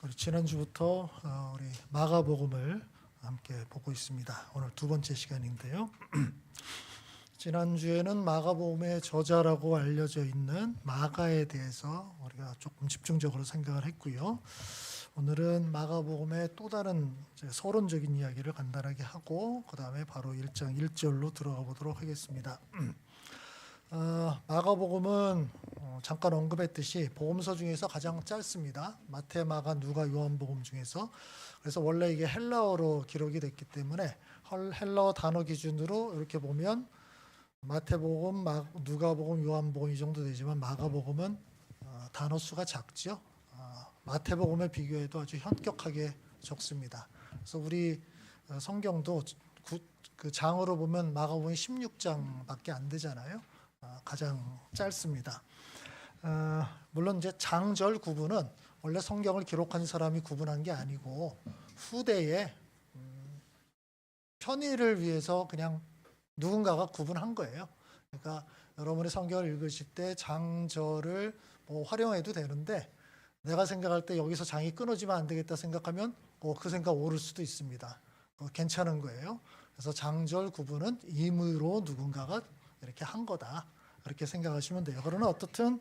우리 지난주부터 우리 마가복음을 함께 보고 있습니다. 오늘 두 번째 시간인데요. 지난주에는 마가복음의 저자라고 알려져 있는 마가에 대해서 우리가 조금 집중적으로 생각을 했고요. 오늘은 마가복음의 또 다른 서론적인 이야기를 간단하게 하고 그 다음에 바로 1장 1절로 들어가 보도록 하겠습니다. 마가복음은 잠깐 언급했듯이 복음서 중에서 가장 짧습니다. 마태, 마가, 누가, 요한복음 중에서. 그래서 원래 이게 헬라어로 기록이 됐기 때문에 헬라어 단어 기준으로 이렇게 보면 마태복음, 누가복음, 요한복음 이 정도 되지만 마가복음은 단어 수가 작죠. 마태복음에 비교해도 아주 현격하게 적습니다. 그래서 우리 성경도 그 장으로 보면 마가복음이 16장밖에 안 되잖아요. 가장 짧습니다. 물론 이제 장절 구분은 원래 성경을 기록한 사람이 구분한 게 아니고 후대에 편의를 위해서 그냥 누군가가 구분한 거예요. 그러니까 여러분이 성경을 읽으실 때 장절을 활용해도 되는데 내가 생각할 때 여기서 장이 끊어지면 안 되겠다 생각하면 그 생각 옳을 수도 있습니다. 괜찮은 거예요. 그래서 장절 구분은 임의로 누군가가 이렇게 한 거다. 그렇게 생각하시면 돼요. 그러나 어떻든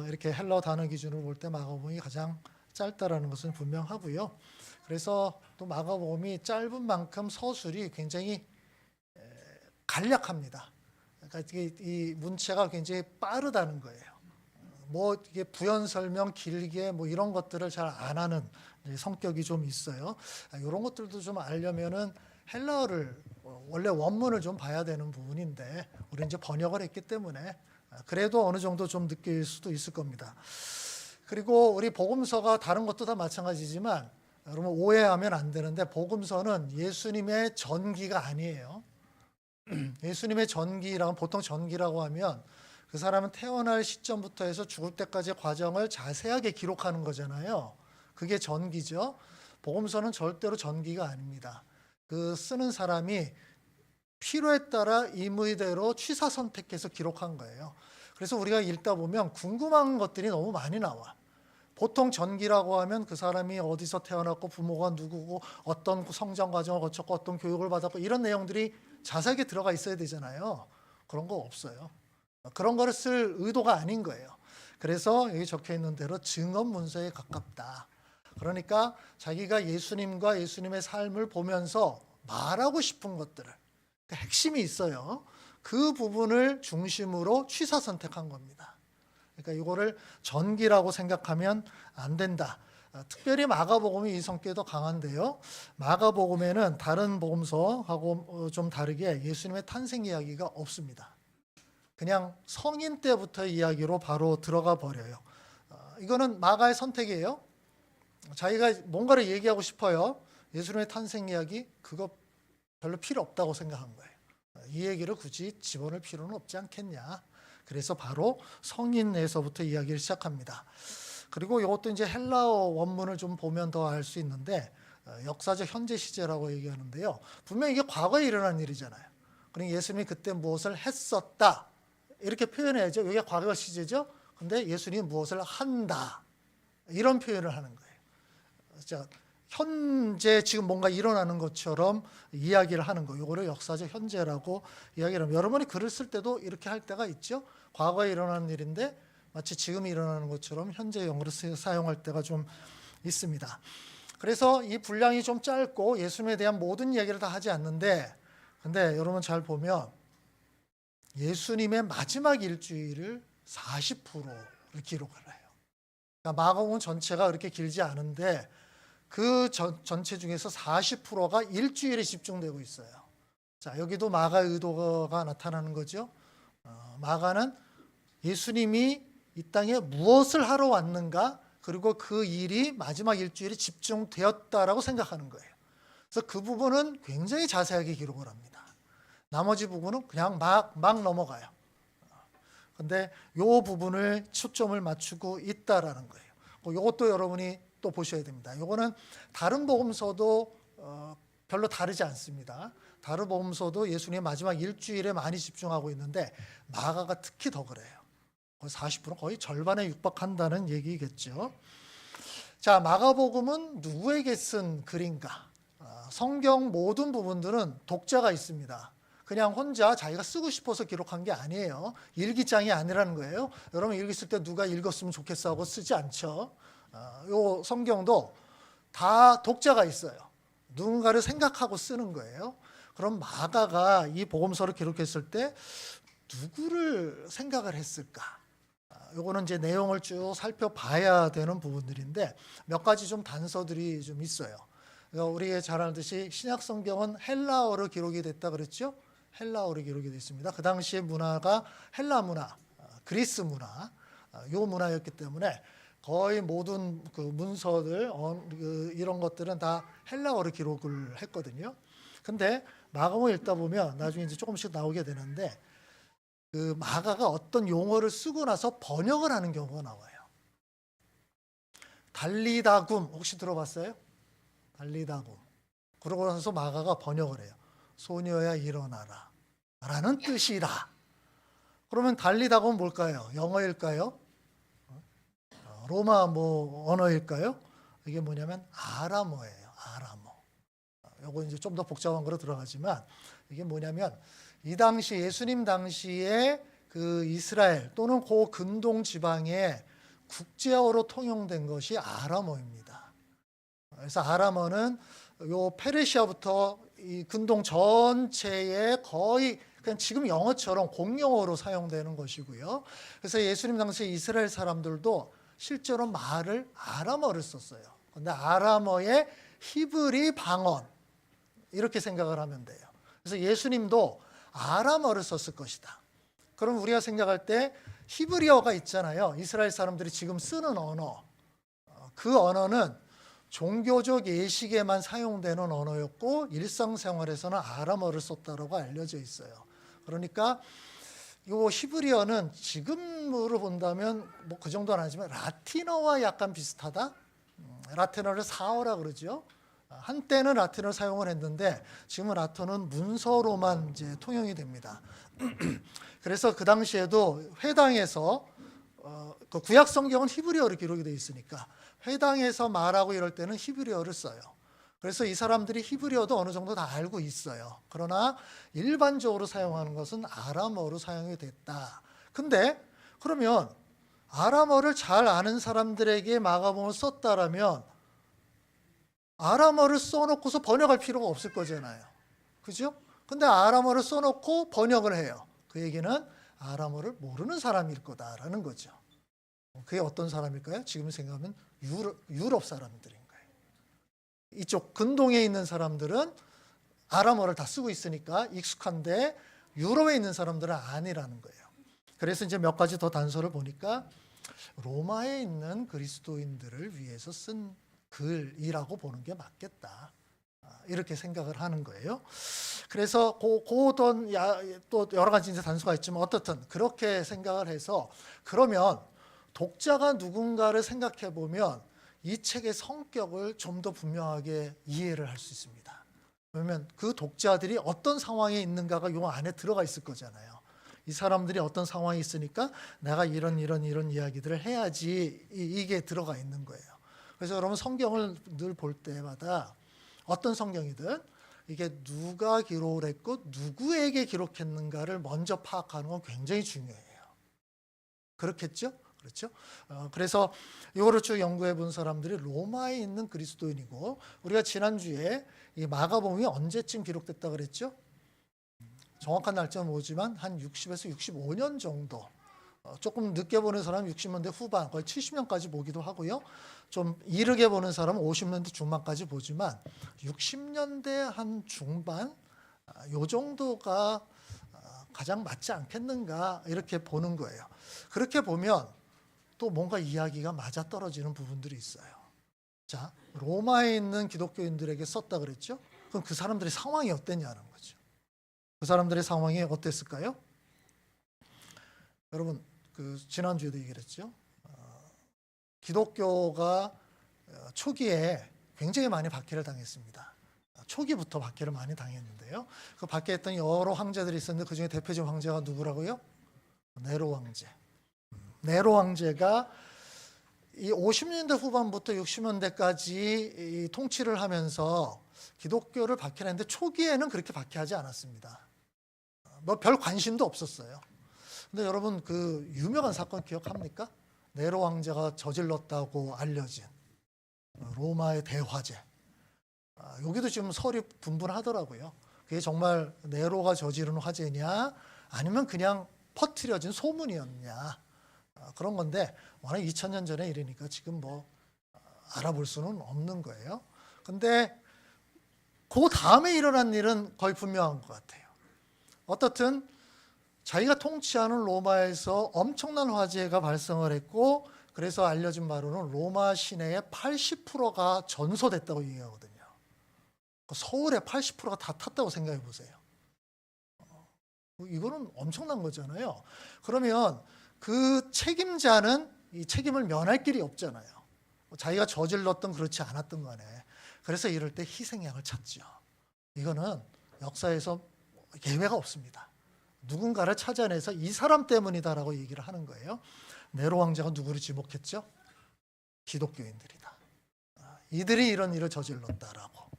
이렇게 헬라어 단어 기준으로 볼 때 마가복음이 가장 짧다라는 것은 분명하고요. 그래서 또 마가복음이 짧은 만큼 서술이 굉장히 간략합니다. 그러니까 이 문체가 굉장히 빠르다는 거예요. 이게 부연 설명 길게 이런 것들을 잘 안 하는 성격이 좀 있어요. 이런 것들도 좀 알려면은 헬라어를 원래 원문을 좀 봐야 되는 부분인데 우리 이제 번역을 했기 때문에 그래도 어느 정도 좀 느낄 수도 있을 겁니다. 그리고 우리 복음서가 다른 것도 다 마찬가지지만 여러분 오해하면 안 되는데 복음서는 예수님의 전기가 아니에요. 예수님의 전기라고 보통 전기라고 하면 그 사람은 태어날 시점부터 해서 죽을 때까지의 과정을 자세하게 기록하는 거잖아요. 그게 전기죠. 복음서는 절대로 전기가 아닙니다. 그 쓰는 사람이 필요에 따라 임의대로 취사 선택해서 기록한 거예요. 그래서 우리가 읽다 보면 궁금한 것들이 너무 많이 나와. 보통 전기라고 하면 그 사람이 어디서 태어났고 부모가 누구고 어떤 성장 과정을 거쳤고 어떤 교육을 받았고 이런 내용들이 자세하게 들어가 있어야 되잖아요. 그런 거 없어요. 그런 거를 쓸 의도가 아닌 거예요. 그래서 여기 적혀 있는 대로 증언 문서에 가깝다. 그러니까 자기가 예수님과 예수님의 삶을 보면서 말하고 싶은 것들을 핵심이 있어요. 그 부분을 중심으로 취사 선택한 겁니다. 그러니까 이거를 전기라고 생각하면 안 된다. 특별히 마가복음이 이 성격이 더 강한데요. 마가복음에는 다른 복음서하고 좀 다르게 예수님의 탄생 이야기가 없습니다. 그냥 성인 때부터 이야기로 바로 들어가 버려요. 이거는 마가의 선택이에요. 자기가 뭔가를 얘기하고 싶어요. 예수님의 탄생 이야기 그거 별로 필요 없다고 생각한 거예요. 이 얘기를 굳이 집어넣을 필요는 없지 않겠냐. 그래서 바로 성인에서부터 이야기를 시작합니다. 그리고 이것도 이제 헬라어 원문을 좀 보면 더 알 수 있는데 역사적 현재 시제라고 얘기하는데요. 분명히 이게 과거에 일어난 일이잖아요. 그러니까 예수님이 그때 무엇을 했었다. 이렇게 표현해야죠. 이게 과거 시제죠. 근데 예수님이 무엇을 한다. 이런 표현을 하는 거예요. 자, 현재 지금 뭔가 일어나는 것처럼 이야기를 하는 거. 이거를 역사적 현재라고 이야기를 하면 여러분이 글을 쓸 때도 이렇게 할 때가 있죠. 과거에 일어나는 일인데 마치 지금 일어나는 것처럼 현재형으로 사용할 때가 좀 있습니다. 그래서 이 분량이 좀 짧고 예수님에 대한 모든 이야기를 다 하지 않는데 근데 여러분 잘 보면 예수님의 마지막 일주일을 40%를 기록을 해요. 그러니까 마가복음 전체가 그렇게 길지 않은데 그 전체 중에서 40%가 일주일에 집중되고 있어요. 자, 여기도 마가의 의도가 나타나는 거죠. 마가는 예수님이 이 땅에 무엇을 하러 왔는가 그리고 그 일이 마지막 일주일에 집중되었다라고 생각하는 거예요. 그래서 그 부분은 굉장히 자세하게 기록을 합니다. 나머지 부분은 그냥 막 넘어가요. 근데 이 부분을 초점을 맞추고 있다라는 거예요. 이것도 여러분이 또 보셔야 됩니다. 이거는 다른 복음서도 별로 다르지 않습니다. 다른 복음서도 예수님의 마지막 일주일에 많이 집중하고 있는데 마가가 특히 더 그래요. 40% 거의 절반에 육박한다는 얘기겠죠. 자, 마가복음은 누구에게 쓴 글인가? 성경 모든 부분들은 독자가 있습니다. 그냥 혼자 자기가 쓰고 싶어서 기록한 게 아니에요. 일기장이 아니라는 거예요. 여러분 일기 쓸 때 누가 읽었으면 좋겠어 하고 쓰지 않죠. 요 성경도 다 독자가 있어요. 누군가를 생각하고 쓰는 거예요. 그럼 마가가 이 복음서를 기록했을 때 누구를 생각을 했을까? 요거는 이제 내용을 쭉 살펴봐야 되는 부분들인데 몇 가지 좀 단서들이 좀 있어요. 우리 잘 알듯이 신약 성경은 헬라어로 기록이 됐다 그랬죠? 헬라어로 기록이 됐습니다. 그 당시의 문화가 헬라 문화, 그리스 문화, 요 문화였기 때문에 거의 모든 그 문서들 이런 것들은 다 헬라어로 기록을 했거든요. 근데 마가복음 읽다 보면 나중에 이제 조금씩 나오게 되는데 그 마가가 어떤 용어를 쓰고 나서 번역을 하는 경우가 나와요. 달리다굼 혹시 들어봤어요? 달리다굼. 그러고 나서 마가가 번역을 해요. 소녀야 일어나라 라는 뜻이다. 그러면 달리다굼은 뭘까요? 영어일까요? 로마 언어일까요? 이게 뭐냐면 아람어예요. 아람어. 요거 이제 좀 더 복잡한 거로 들어가지만 이게 뭐냐면 이 당시 예수님 당시에 그 이스라엘 또는 그 근동 지방에 국제어로 통용된 것이 아람어입니다. 그래서 아람어는 요 페르시아부터 이 근동 전체에 거의 그냥 지금 영어처럼 공용어로 사용되는 것이고요. 그래서 예수님 당시 이스라엘 사람들도 실제로 말을 아람어를 썼어요. 근데 아람어의 히브리 방언 이렇게 생각을 하면 돼요. 그래서 예수님도 아람어를 썼을 것이다. 그럼 우리가 생각할 때 히브리어가 있잖아요. 이스라엘 사람들이 지금 쓰는 언어. 그 언어는 종교적 예식에만 사용되는 언어였고 일상생활에서는 아람어를 썼다고 알려져 있어요. 그러니까 이 히브리어는 지금으로 본다면 뭐 그 정도는 아니지만 라틴어와 약간 비슷하다. 라틴어를 사어라 그러죠. 한때는 라틴어를 사용을 했는데 지금은 라틴어는 문서로만 이제 통용이 됩니다. 그래서 그 당시에도 회당에서 그 구약 성경은 히브리어로 기록이 되어 있으니까 회당에서 말하고 이럴 때는 히브리어를 써요. 그래서 이 사람들이 히브리어도 어느 정도 다 알고 있어요. 그러나 일반적으로 사용하는 것은 아람어로 사용이 됐다. 근데 그러면 아람어를 잘 아는 사람들에게 마가복음을 썼다라면 아람어를 써놓고서 번역할 필요가 없을 거잖아요. 그죠? 근데 아람어를 써놓고 번역을 해요. 그 얘기는 아람어를 모르는 사람일 거다라는 거죠. 그게 어떤 사람일까요? 지금 생각하면 유럽 사람들인 거예요. 이쪽 근동에 있는 사람들은 아람어를 다 쓰고 있으니까 익숙한데 유럽에 있는 사람들은 아니라는 거예요. 그래서 이제 몇 가지 더 단서를 보니까 로마에 있는 그리스도인들을 위해서 쓴 글이라고 보는 게 맞겠다. 이렇게 생각을 하는 거예요. 그래서 또 여러 가지 이제 단서가 있지만 어떻든 그렇게 생각을 해서 그러면 독자가 누군가를 생각해 보면 이 책의 성격을 좀 더 분명하게 이해를 할 수 있습니다. 왜냐하면 그 독자들이 어떤 상황에 있는가가 요 안에 들어가 있을 거잖아요. 이 사람들이 어떤 상황에 있으니까 내가 이런 이야기들을 해야지 이게 들어가 있는 거예요. 그래서 여러분 성경을 늘 볼 때마다 어떤 성경이든 이게 누가 기록을 했고 누구에게 기록했는가를 먼저 파악하는 건 굉장히 중요해요. 그렇겠죠? 그렇죠? 그래서 이거를 쭉 연구해 본 사람들이 로마에 있는 그리스도인이고 우리가 지난주에 이 마가복음이 언제쯤 기록됐다 그랬죠? 정확한 날짜는 모르지만 한 60에서 65년 정도 조금 늦게 보는 사람은 60년대 후반 거의 70년까지 보기도 하고요. 좀 이르게 보는 사람은 50년대 중반까지 보지만 60년대 한 중반 요 정도가 가장 맞지 않겠는가 이렇게 보는 거예요. 그렇게 보면 또 뭔가 이야기가 맞아떨어지는 부분들이 있어요. 자, 로마에 있는 기독교인들에게 썼다 그랬죠? 그럼 그 사람들의 상황이 어땠냐는 거죠. 그 사람들의 상황이 어땠을까요? 여러분 그 지난주에도 얘기를 했죠. 기독교가 초기에 굉장히 많이 박해를 당했습니다. 초기부터 박해를 많이 당했는데요. 그 박해했던 여러 황제들이 있었는데 그중에 대표적 황제가 누구라고요? 네로 황제. 네로 황제가 이 50년대 후반부터 60년대까지 이 통치를 하면서 기독교를 박해했는데 초기에는 그렇게 박해하지 않았습니다. 뭐 별 관심도 없었어요. 근데 여러분 그 유명한 사건 기억합니까? 네로 왕자가 저질렀다고 알려진 로마의 대화재. 여기도 지금 설이 분분하더라고요. 그게 정말 네로가 저지른 화재냐 아니면 그냥 퍼뜨려진 소문이었냐 그런 건데 워낙 2000년 전에 일이니까 지금 뭐 알아볼 수는 없는 거예요. 근데 그 다음에 일어난 일은 거의 분명한 것 같아요. 어떻든 자기가 통치하는 로마에서 엄청난 화재가 발생을 했고 그래서 알려진 바로는 로마 시내의 80%가 전소됐다고 얘기하거든요. 서울의 80%가 다 탔다고 생각해 보세요. 이거는 엄청난 거잖아요. 그러면 그 책임자는 이 책임을 면할 길이 없잖아요. 자기가 저질렀던 그렇지 않았던 거네. 그래서 이럴 때 희생양을 찾죠. 이거는 역사에서 예외가 없습니다. 누군가를 찾아내서 이 사람 때문이다라고 얘기를 하는 거예요. 네로 왕자가 누구를 지목했죠? 기독교인들이다. 이들이 이런 일을 저질렀다라고.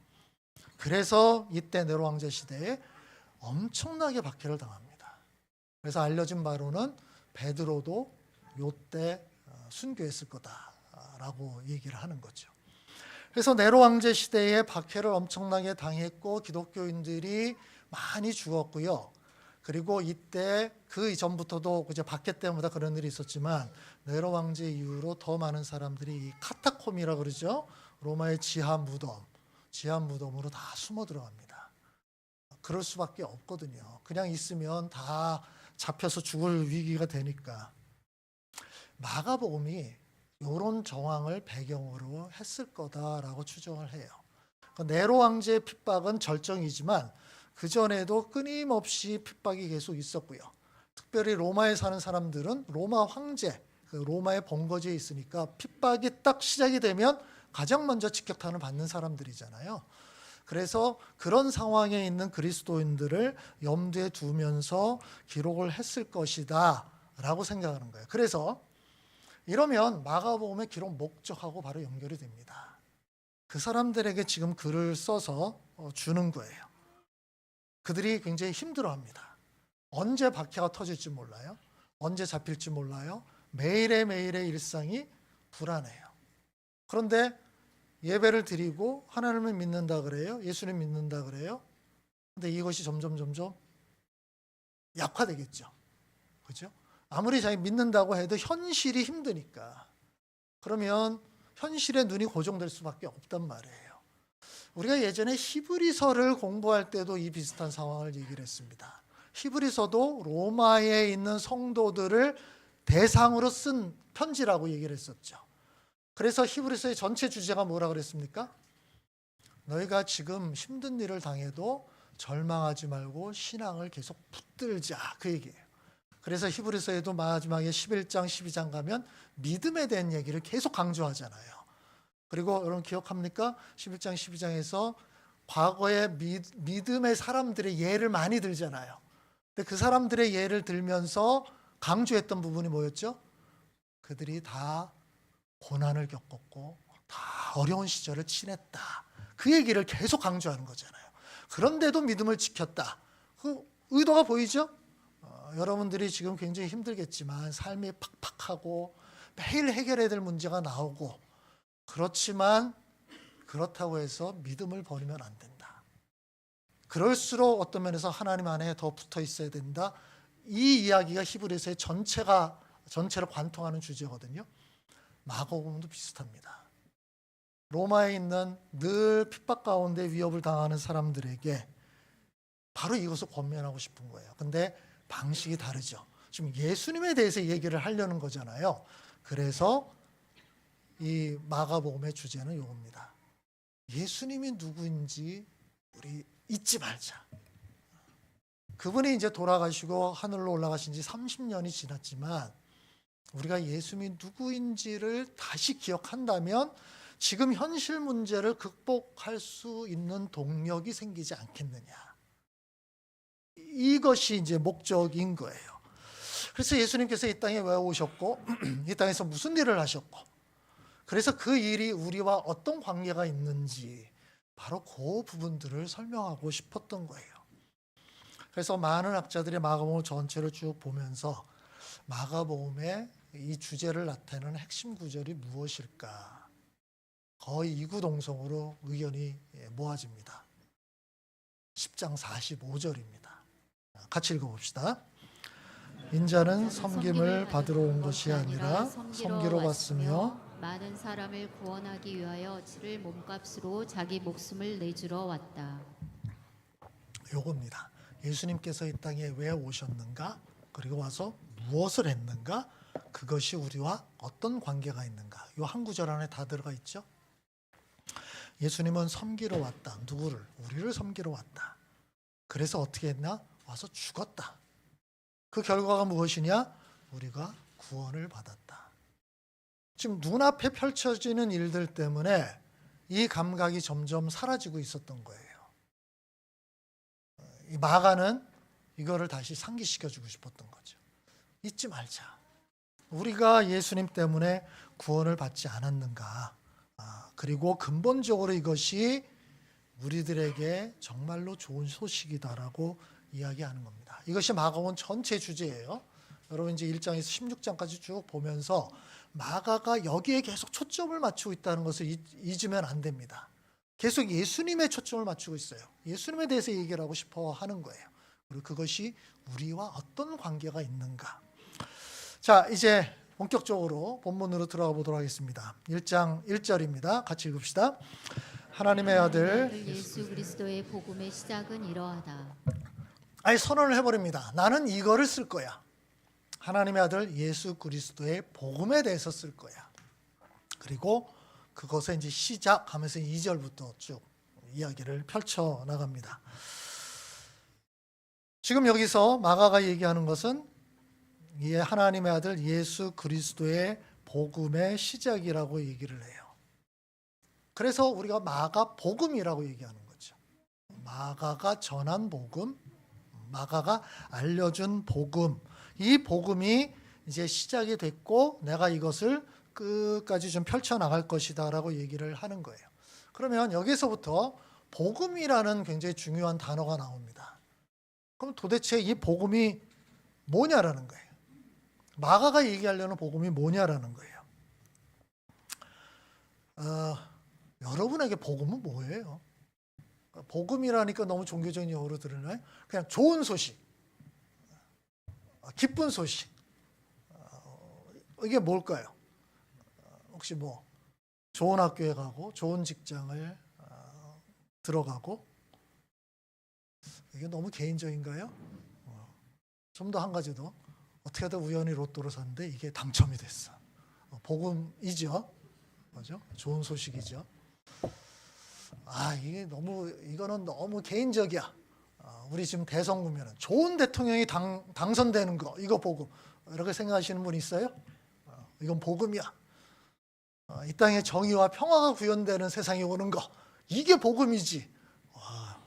그래서 이때 네로 왕자 시대에 엄청나게 박해를 당합니다. 그래서 알려진 바로는 베드로도 요때 순교했을 거다라고 얘기를 하는 거죠. 그래서 네로 왕제 시대에 박해를 엄청나게 당했고 기독교인들이 많이 죽었고요. 그리고 이때 그 이전부터도 이제 박해 때문에 그런 일이 있었지만 네로 왕제 이후로 더 많은 사람들이 이 카타콤이라 그러죠. 로마의 지하 무덤으로 다 숨어 들어갑니다. 그럴 수밖에 없거든요. 그냥 있으면 다 잡혀서 죽을 위기가 되니까. 마가복음이 이런 정황을 배경으로 했을 거다라고 추정을 해요. 네로 왕제의 핍박은 절정이지만 그 전에도 끊임없이 핍박이 계속 있었고요. 특별히 로마에 사는 사람들은 로마 황제, 로마의 본거지에 있으니까 핍박이 딱 시작이 되면 가장 먼저 직격탄을 받는 사람들이잖아요. 그래서 그런 상황에 있는 그리스도인들을 염두에 두면서 기록을 했을 것이다 라고 생각하는 거예요. 그래서 이러면 마가복음의 기록 목적하고 바로 연결이 됩니다. 그 사람들에게 지금 글을 써서 주는 거예요. 그들이 굉장히 힘들어합니다. 언제 박해가 터질지 몰라요. 언제 잡힐지 몰라요. 매일의 일상이 불안해요. 그런데 예배를 드리고 하나님을 믿는다 그래요. 예수님 믿는다 그래요. 근데 이것이 점점 약화되겠죠. 그렇죠? 아무리 자기 믿는다고 해도 현실이 힘드니까. 그러면 현실에 눈이 고정될 수밖에 없단 말이에요. 우리가 예전에 히브리서를 공부할 때도 이 비슷한 상황을 얘기를 했습니다. 히브리서도 로마에 있는 성도들을 대상으로 쓴 편지라고 얘기를 했었죠. 그래서 히브리서의 전체 주제가 뭐라 그랬습니까? 너희가 지금 힘든 일을 당해도 절망하지 말고 신앙을 계속 붙들자 그 얘기예요. 그래서 히브리서에도 마지막에 11장 12장 가면 믿음에 대한 얘기를 계속 강조하잖아요. 그리고 여러분 기억합니까? 11장 12장에서 과거의 믿음의 사람들의 예를 많이 들잖아요. 근데 그 사람들의 예를 들면서 강조했던 부분이 뭐였죠? 그들이 다 고난을 겪었고 다 어려운 시절을 지냈다. 그 얘기를 계속 강조하는 거잖아요. 그런데도 믿음을 지켰다. 그 의도가 보이죠? 여러분들이 지금 굉장히 힘들겠지만 삶이 팍팍하고 매일 해결해야 될 문제가 나오고 그렇지만 그렇다고 해서 믿음을 버리면 안 된다. 그럴수록 어떤 면에서 하나님 안에 더 붙어 있어야 된다. 이 이야기가 히브리서의 전체를 관통하는 주제거든요. 마가복음도 비슷합니다. 로마에 있는 늘 핍박 가운데 위협을 당하는 사람들에게 바로 이것을 권면하고 싶은 거예요. 근데 방식이 다르죠. 지금 예수님에 대해서 얘기를 하려는 거잖아요. 그래서 이 마가복음의 주제는 이겁니다. 예수님이 누구인지 우리 잊지 말자. 그분이 이제 돌아가시고 하늘로 올라가신 지 30년이 지났지만 우리가 예수님이 누구인지를 다시 기억한다면 지금 현실 문제를 극복할 수 있는 동력이 생기지 않겠느냐. 이것이 이제 목적인 거예요. 그래서 예수님께서 이 땅에 왜 오셨고 이 땅에서 무슨 일을 하셨고 그래서 그 일이 우리와 어떤 관계가 있는지 바로 그 부분들을 설명하고 싶었던 거예요. 그래서 많은 학자들이 마가복음 전체를 쭉 보면서 마가복음의 이 주제를 나타내는 핵심 구절이 무엇일까? 거의 이구동성으로 의견이 모아집니다. 10장 45절입니다. 같이 읽어봅시다. 인자는 섬김을 받으러 온 것이 아니라 섬기러 왔으며 많은 사람을 구원하기 위하여 치를 몸값으로 자기 목숨을 내주러 왔다. 요겁니다. 예수님께서 이 땅에 왜 오셨는가? 그리고 와서 무엇을 했는가? 그것이 우리와 어떤 관계가 있는가? 요 한 구절 안에 다 들어가 있죠. 예수님은 섬기러 왔다. 누구를? 우리를 섬기러 왔다. 그래서 어떻게 했나? 와서 죽었다. 그 결과가 무엇이냐? 우리가 구원을 받았다. 지금 눈앞에 펼쳐지는 일들 때문에 이 감각이 점점 사라지고 있었던 거예요. 이 마가는 이거를 다시 상기시켜주고 싶었던 거죠. 잊지 말자. 우리가 예수님 때문에 구원을 받지 않았는가? 그리고 근본적으로 이것이 우리들에게 정말로 좋은 소식이다라고 이야기하는 겁니다. 이것이 마가복음 전체 주제예요. 여러분 이제 1장에서 16장까지 쭉 보면서 마가가 여기에 계속 초점을 맞추고 있다는 것을 잊으면 안 됩니다. 계속 예수님의 초점을 맞추고 있어요. 예수님에 대해서 얘기를 하고 싶어 하는 거예요. 그리고 그것이 우리와 어떤 관계가 있는가. 자, 이제 본격적으로 본문으로 들어가 보도록 하겠습니다. 1장 1절입니다. 같이 읽읍시다. 하나님의 아들 예수 그리스도의 복음의 시작은 이러하다. 아예 선언을 해버립니다. 나는 이거를 쓸 거야. 하나님의 아들 예수 그리스도의 복음에 대해서 쓸 거야. 그리고 그것의 이제 시작하면서 2절부터 쭉 이야기를 펼쳐 나갑니다. 지금 여기서 마가가 얘기하는 것은 이 하나님의 아들 예수 그리스도의 복음의 시작이라고 얘기를 해요. 그래서 우리가 마가 복음이라고 얘기하는 거죠. 마가가 전한 복음, 마가가 알려준 복음, 이 복음이 이제 시작이 됐고 내가 이것을 끝까지 좀 펼쳐나갈 것이다라고 얘기를 하는 거예요. 그러면 여기서부터 복음이라는 굉장히 중요한 단어가 나옵니다. 그럼 도대체 이 복음이 뭐냐라는 거예요. 마가가 얘기하려는 복음이 뭐냐라는 거예요. 여러분에게 복음은 뭐예요? 복음이라니까 너무 종교적인 용어로 들으나요? 그냥 좋은 소식, 기쁜 소식. 이게 뭘까요? 혹시 뭐 좋은 학교에 가고 좋은 직장을 들어가고 이게 너무 개인적인가요? 좀 더 한 가지 더 어떻게 하다 우연히 로또를 샀는데 이게 당첨이 됐어. 복음이죠. 맞죠? 좋은 소식이죠. 이거는 너무 개인적이야. 우리 지금 대선 구면은 좋은 대통령이 당선되는 거 이거 복음 이렇게 생각하시는 분 있어요? 이건 복음이야. 이 땅에 정의와 평화가 구현되는 세상이 오는 거 이게 복음이지. 와,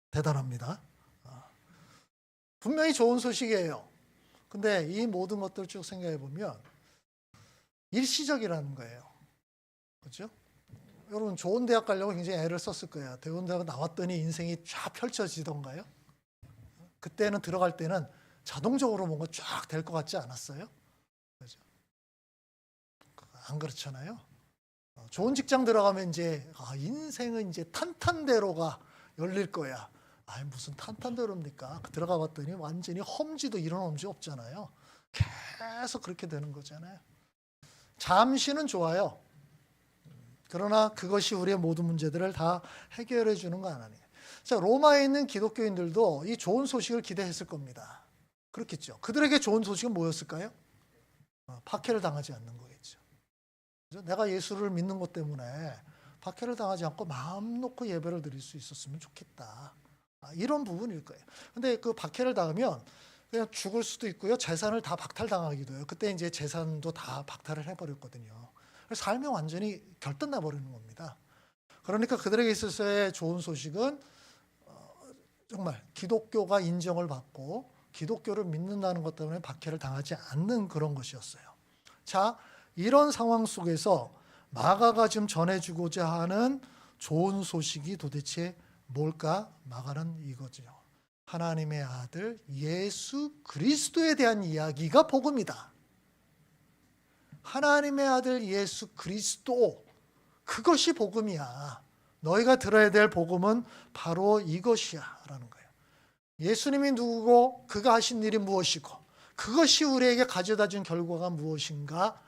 대단합니다. 분명히 좋은 소식이에요. 근데 이 모든 것들을 쭉 생각해 보면 일시적이라는 거예요. 그렇죠? 여러분 좋은 대학 가려고 굉장히 애를 썼을 거예요. 좋은 대학 나왔더니 인생이 쫙 펼쳐지던가요? 그때는 들어갈 때는 자동적으로 뭔가 쫙 될 것 같지 않았어요? 그렇죠? 안 그렇잖아요. 좋은 직장 들어가면 이제 인생은 이제 탄탄대로가 열릴 거야. 무슨 탄탄대로입니까? 들어가 봤더니 완전히 험지도 이런 험지 없잖아요. 계속 그렇게 되는 거잖아요. 잠시는 좋아요. 그러나 그것이 우리의 모든 문제들을 다 해결해 주는 건 아니에요. 자, 로마에 있는 기독교인들도 이 좋은 소식을 기대했을 겁니다. 그렇겠죠. 그들에게 좋은 소식은 뭐였을까요? 박해를 당하지 않는 거겠죠. 그래서 내가 예수를 믿는 것 때문에 박해를 당하지 않고 마음 놓고 예배를 드릴 수 있었으면 좋겠다. 이런 부분일 거예요. 근데 그 박해를 당하면 그냥 죽을 수도 있고요. 재산을 다 박탈당하기도 해요. 그때 이제 재산도 다 박탈을 해버렸거든요. 그래서 삶이 완전히 결단나 버리는 겁니다. 그러니까 그들에게 있어서의 좋은 소식은 정말 기독교가 인정을 받고 기독교를 믿는다는 것 때문에 박해를 당하지 않는 그런 것이었어요. 자, 이런 상황 속에서 마가가 지금 전해주고자 하는 좋은 소식이 도대체 뭘까? 마가는 이거죠. 하나님의 아들 예수 그리스도에 대한 이야기가 복음이다. 하나님의 아들 예수 그리스도, 그것이 복음이야. 너희가 들어야 될 복음은 바로 이것이야 라는 거예요. 예수님이 누구고 그가 하신 일이 무엇이고 그것이 우리에게 가져다 준 결과가 무엇인가,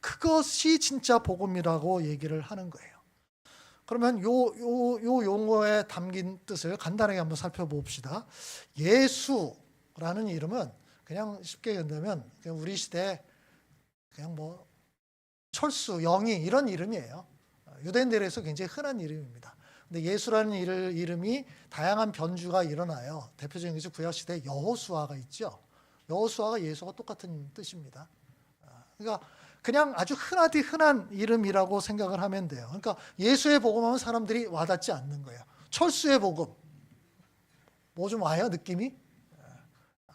그것이 진짜 복음이라고 얘기를 하는 거예요. 그러면 요 용어에 담긴 뜻을 간단하게 한번 살펴봅시다. 예수라는 이름은 그냥 쉽게 얘기하면 그냥 우리 시대 그냥 뭐 철수, 영희 이런 이름이에요. 유대인들에서 굉장히 흔한 이름입니다. 근데 예수라는 이름이 다양한 변주가 일어나요. 대표적인 것이 구약 시대 여호수아가 있죠. 여호수아가 예수와 똑같은 뜻입니다. 그러니까 그냥 아주 흔하디 흔한 이름이라고 생각을 하면 돼요. 그러니까 예수의 복음하면 사람들이 와닿지 않는 거예요. 철수의 복음, 뭐 좀 와요 느낌이?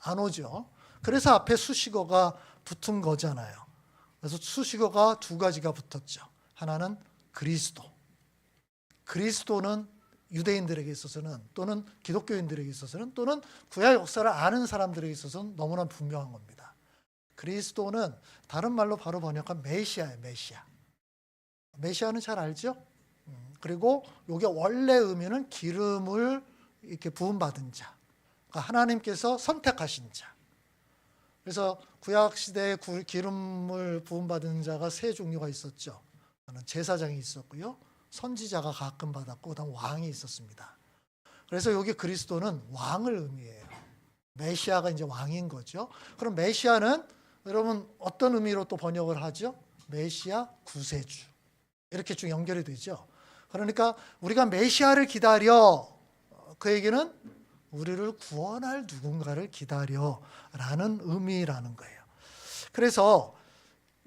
안 오죠. 그래서 앞에 수식어가 붙은 거잖아요. 그래서 수식어가 두 가지가 붙었죠. 하나는 그리스도. 그리스도는 유대인들에게 있어서는, 또는 기독교인들에게 있어서는, 또는 구약 역사를 아는 사람들에게 있어서는 너무나 분명한 겁니다. 그리스도는 다른 말로 바로 번역한 메시아예요. 메시아. 메시아는 잘 알죠? 그리고 이게 원래 의미는 기름을 이렇게 부음받은 자, 그러니까 하나님께서 선택하신 자. 그래서 구약 시대에 기름을 부음받은 자가 세 종류가 있었죠. 제사장이 있었고요, 선지자가 가끔 받았고, 그다음 왕이 있었습니다. 그래서 여기 그리스도는 왕을 의미해요. 메시아가 이제 왕인 거죠. 그럼 메시아는 여러분 어떤 의미로 또 번역을 하죠? 메시아 구세주, 이렇게 쭉 연결이 되죠. 그러니까 우리가 메시아를 기다려, 그 얘기는 우리를 구원할 누군가를 기다려라는 의미라는 거예요. 그래서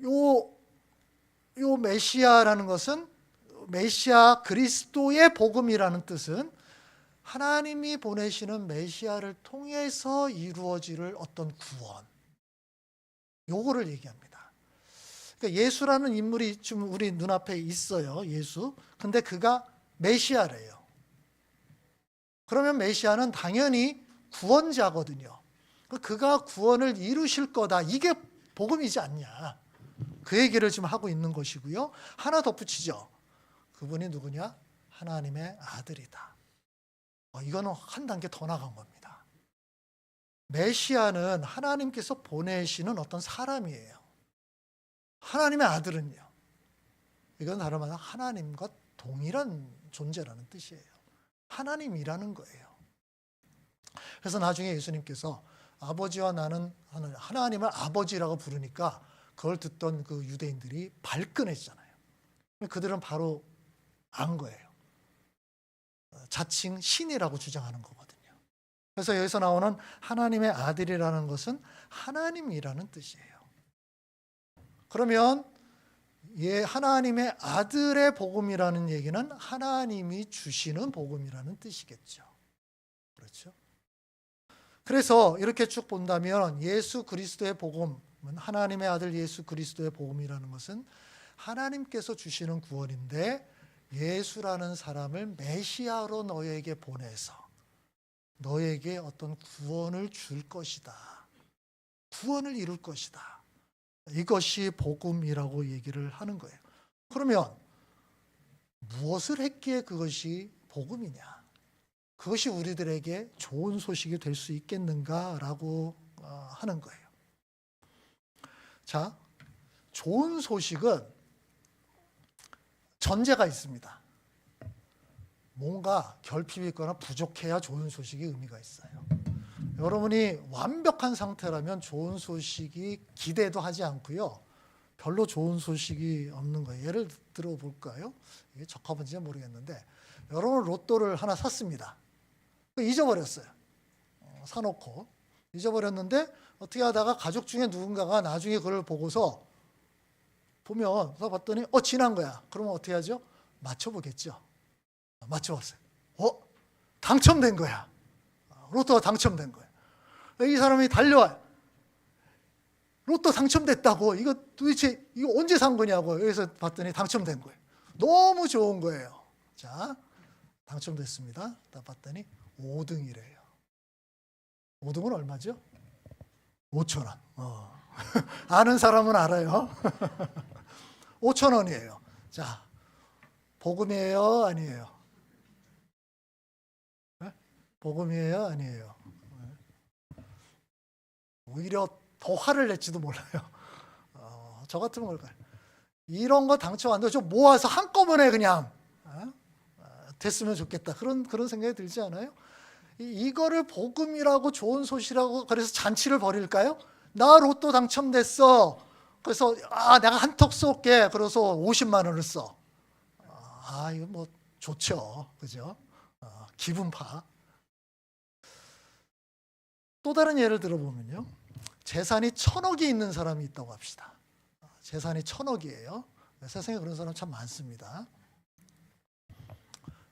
요 메시아라는 것은, 메시아 그리스도의 복음이라는 뜻은 하나님이 보내시는 메시아를 통해서 이루어질 어떤 구원, 요거를 얘기합니다. 그러니까 예수라는 인물이 지금 우리 눈앞에 있어요. 예수. 근데 그가 메시아래요. 그러면 메시아는 당연히 구원자거든요. 그가 구원을 이루실 거다, 이게 복음이지 않냐, 그 얘기를 지금 하고 있는 것이고요. 하나 덧붙이죠. 그분이 누구냐? 하나님의 아들이다. 이거는 한 단계 더 나간 겁니다. 메시아는 하나님께서 보내시는 어떤 사람이에요. 하나님의 아들은요, 이건 다른 말로 하나님과 동일한 존재라는 뜻이에요. 하나님이라는 거예요. 그래서 나중에 예수님께서 아버지와 나는 하나님을 아버지라고 부르니까 그걸 듣던 그 유대인들이 발끈했잖아요. 그들은 바로 안 거예요. 자칭 신이라고 주장하는 거거든요. 그래서 여기서 나오는 하나님의 아들이라는 것은 하나님이라는 뜻이에요. 그러면 하나님의 아들의 복음이라는 얘기는 하나님이 주시는 복음이라는 뜻이겠죠. 그렇죠? 그래서 이렇게 쭉 본다면 예수 그리스도의 복음은, 하나님의 아들 예수 그리스도의 복음이라는 것은 하나님께서 주시는 구원인데, 예수라는 사람을 메시아로 너에게 보내서 너에게 어떤 구원을 줄 것이다, 구원을 이룰 것이다, 이것이 복음이라고 얘기를 하는 거예요. 그러면 무엇을 했기에 그것이 복음이냐, 그것이 우리들에게 좋은 소식이 될 수 있겠는가라고 하는 거예요. 자, 좋은 소식은 전제가 있습니다. 뭔가 결핍이 있거나 부족해야 좋은 소식이 의미가 있어요. 여러분이 완벽한 상태라면 좋은 소식이 기대도 하지 않고요, 별로 좋은 소식이 없는 거예요. 예를 들어 볼까요? 이게 적합한지 모르겠는데, 여러분 로또를 하나 샀습니다. 잊어버렸어요. 사놓고 잊어버렸는데 어떻게 하다가 가족 중에 누군가가 나중에 그걸 보고서 보면, 봤더니 지난 거야. 그러면 어떻게 하죠? 맞춰보겠죠. 맞춰봤어요. 당첨된 거야. 로또가 당첨된 거야. 이 사람이 달려와요. 로또 당첨됐다고. 이거 도대체 이거 언제 산 거냐고. 여기서 봤더니 당첨된 거예요. 너무 좋은 거예요. 자, 당첨됐습니다. 딱 봤더니 5등이래요. 5등은 얼마죠? 5,000원. 아는 사람은 알아요. 5,000원이에요. 자, 복음이에요? 아니에요? 네? 복음이에요? 아니에요? 오히려 더 화를 낼지도 몰라요. 저 같으면 그럴까요? 이런 거 당첨 안 되고 좀 모아서 한꺼번에 그냥 됐으면 좋겠다. 그런 생각이 들지 않아요? 이거를 복음이라고 좋은 소식이라고 그래서 잔치를 벌일까요? 나 로또 당첨됐어. 그래서 내가 한턱 쏠게. 그래서 50만 원을 써. 이거 뭐 좋죠. 그죠? 기분파. 또 다른 예를 들어보면요. 재산이 1,000억이 있는 사람이 있다고 합시다. 재산이 1,000억이에요. 세상에 그런 사람 참 많습니다.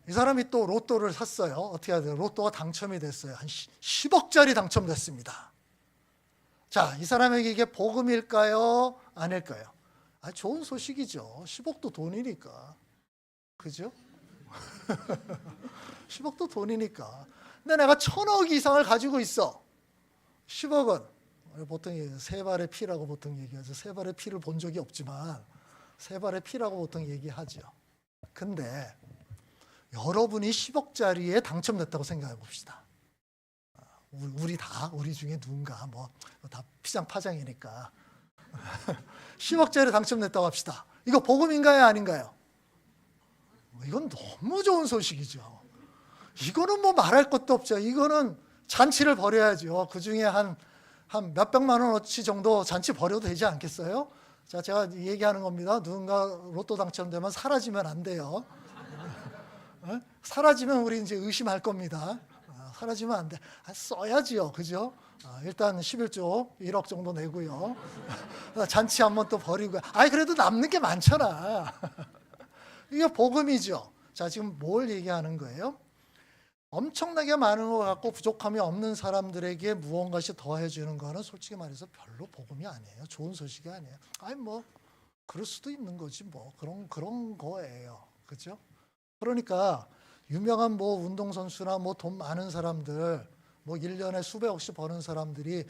이 사람이 또 로또를 샀어요. 어떻게 해야 돼요? 로또가 당첨이 됐어요. 한 10억짜리 당첨됐습니다. 자, 이 사람에게 이게 복음일까요? 아닐까요? 좋은 소식이죠. 10억도 돈이니까. 그죠? 10억도 돈이니까. 근데 내가 1,000억 이상을 가지고 있어. 10억은 보통 세 발의 피라고 보통 얘기하죠. 세 발의 피를 본 적이 없지만 세 발의 피라고 보통 얘기하죠. 근데 여러분이 10억짜리에 당첨됐다고 생각해 봅시다. 우리 중에 누군가 다 피장파장이니까 10억짜리 당첨됐다고 합시다. 이거 복음인가요? 아닌가요? 이건 너무 좋은 소식이죠. 이거는 뭐 말할 것도 없죠. 이거는 잔치를 벌여야죠. 그 중에 한 몇백만 원어치 정도 잔치 벌여도 되지 않겠어요? 자, 제가 얘기하는 겁니다. 누군가 로또 당첨되면 사라지면 안 돼요. 사라지면 우리 이제 의심할 겁니다. 사라지면 안 돼. 써야지요. 그죠? 일단 11조 1억 정도 내고요. 잔치 한번 또 벌이고. 그래도 남는 게 많잖아. 이게 복음이죠. 자, 지금 뭘 얘기하는 거예요? 엄청나게 많은 것 같고 부족함이 없는 사람들에게 무언가씩 더해주는 거는 솔직히 말해서 별로 복음이 아니에요. 좋은 소식이 아니에요. 그럴 수도 있는 거지 뭐. 그런 거예요. 그죠? 그러니까 유명한 운동선수나 돈 많은 사람들, 1년에 수백억씩 버는 사람들이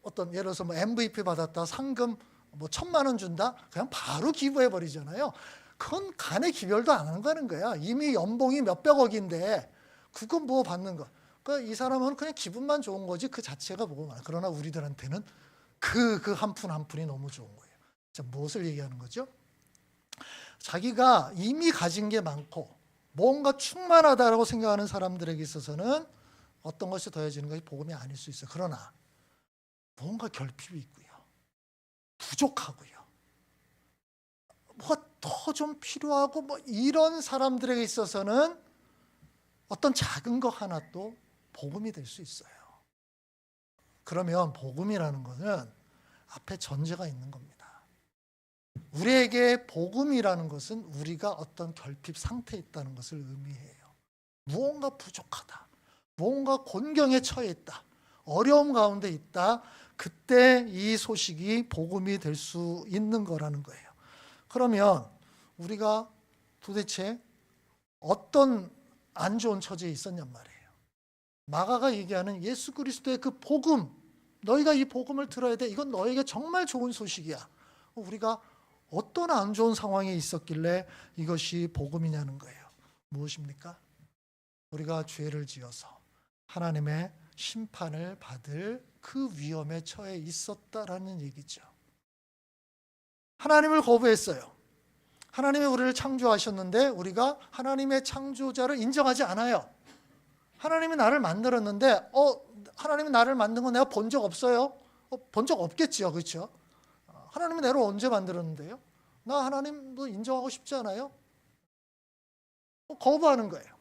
어떤 예를 들어서 MVP 받았다, 상금 1,000만 원 준다, 그냥 바로 기부해 버리잖아요. 그건 간에 기별도 안 하는 거야. 이미 연봉이 몇백억인데 그건 받는 거. 그러니까 이 사람은 그냥 기분만 좋은 거지 그 자체가 그러나 우리들한테는 그 한 푼 한 푼이 너무 좋은 거예요. 자, 무엇을 얘기하는 거죠? 자기가 이미 가진 게 많고 뭔가 충만하다고 생각하는 사람들에게 있어서는 어떤 것이 더해지는 것이 복음이 아닐 수 있어요. 그러나 뭔가 결핍이 있고요. 부족하고요. 뭐가 더 좀 필요하고 이런 사람들에게 있어서는 어떤 작은 것 하나 또 복음이 될 수 있어요. 그러면 복음이라는 것은 앞에 전제가 있는 겁니다. 우리에게 복음이라는 것은 우리가 어떤 결핍 상태에 있다는 것을 의미해요. 무언가 부족하다. 무언가 곤경에 처해 있다. 어려움 가운데 있다. 그때 이 소식이 복음이 될 수 있는 거라는 거예요. 그러면 우리가 도대체 어떤 안 좋은 처지에 있었냔 말이에요. 마가가 얘기하는 예수 그리스도의 그 복음, 너희가 이 복음을 들어야 돼. 이건 너에게 정말 좋은 소식이야. 우리가 어떤 안 좋은 상황에 있었길래 이것이 복음이냐는 거예요. 무엇입니까? 우리가 죄를 지어서 하나님의 심판을 받을 그 위험에 처해 있었다라는 얘기죠. 하나님을 거부했어요. 하나님이 우리를 창조하셨는데 우리가 하나님의 창조자를 인정하지 않아요. 하나님이 나를 만들었는데 하나님이 나를 만든 거 내가 본 적 없어요? 본 적 없겠지요. 그렇죠? 하나님이 나를 언제 만들었는데요? 나 하나님도 인정하고 싶지 않아요? 거부하는 거예요.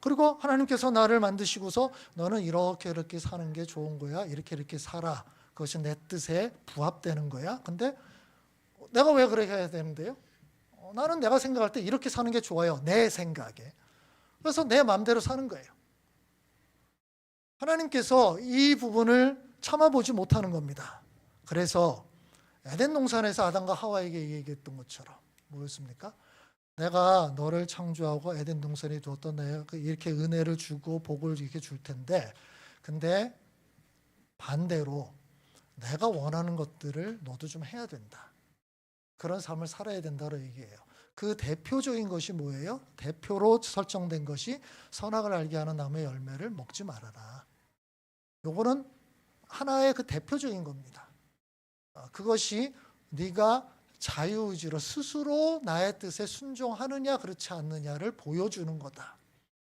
그리고 하나님께서 나를 만드시고서 너는 이렇게 사는 게 좋은 거야. 이렇게 살아. 그것이 내 뜻에 부합되는 거야. 근데 내가 왜 그렇게 해야 되는데요? 나는 내가 생각할 때 이렇게 사는 게 좋아요. 내 생각에. 그래서 내 마음대로 사는 거예요. 하나님께서 이 부분을 참아보지 못하는 겁니다. 그래서 에덴 동산에서 아담과 하와에게 얘기했던 것처럼 뭐였습니까? 내가 너를 창조하고 에덴 동산에 두었던 내가 이렇게 은혜를 주고 복을 이렇게 줄 텐데, 근데 반대로 내가 원하는 것들을 너도 좀 해야 된다. 그런 삶을 살아야 된다고 얘기해요. 그 대표적인 것이 뭐예요? 대표로 설정된 것이 선악을 알게 하는 나무의 열매를 먹지 말아라. 요거는 하나의 그 대표적인 겁니다. 그것이 네가 자유의지로 스스로 나의 뜻에 순종하느냐 그렇지 않느냐를 보여주는 거다.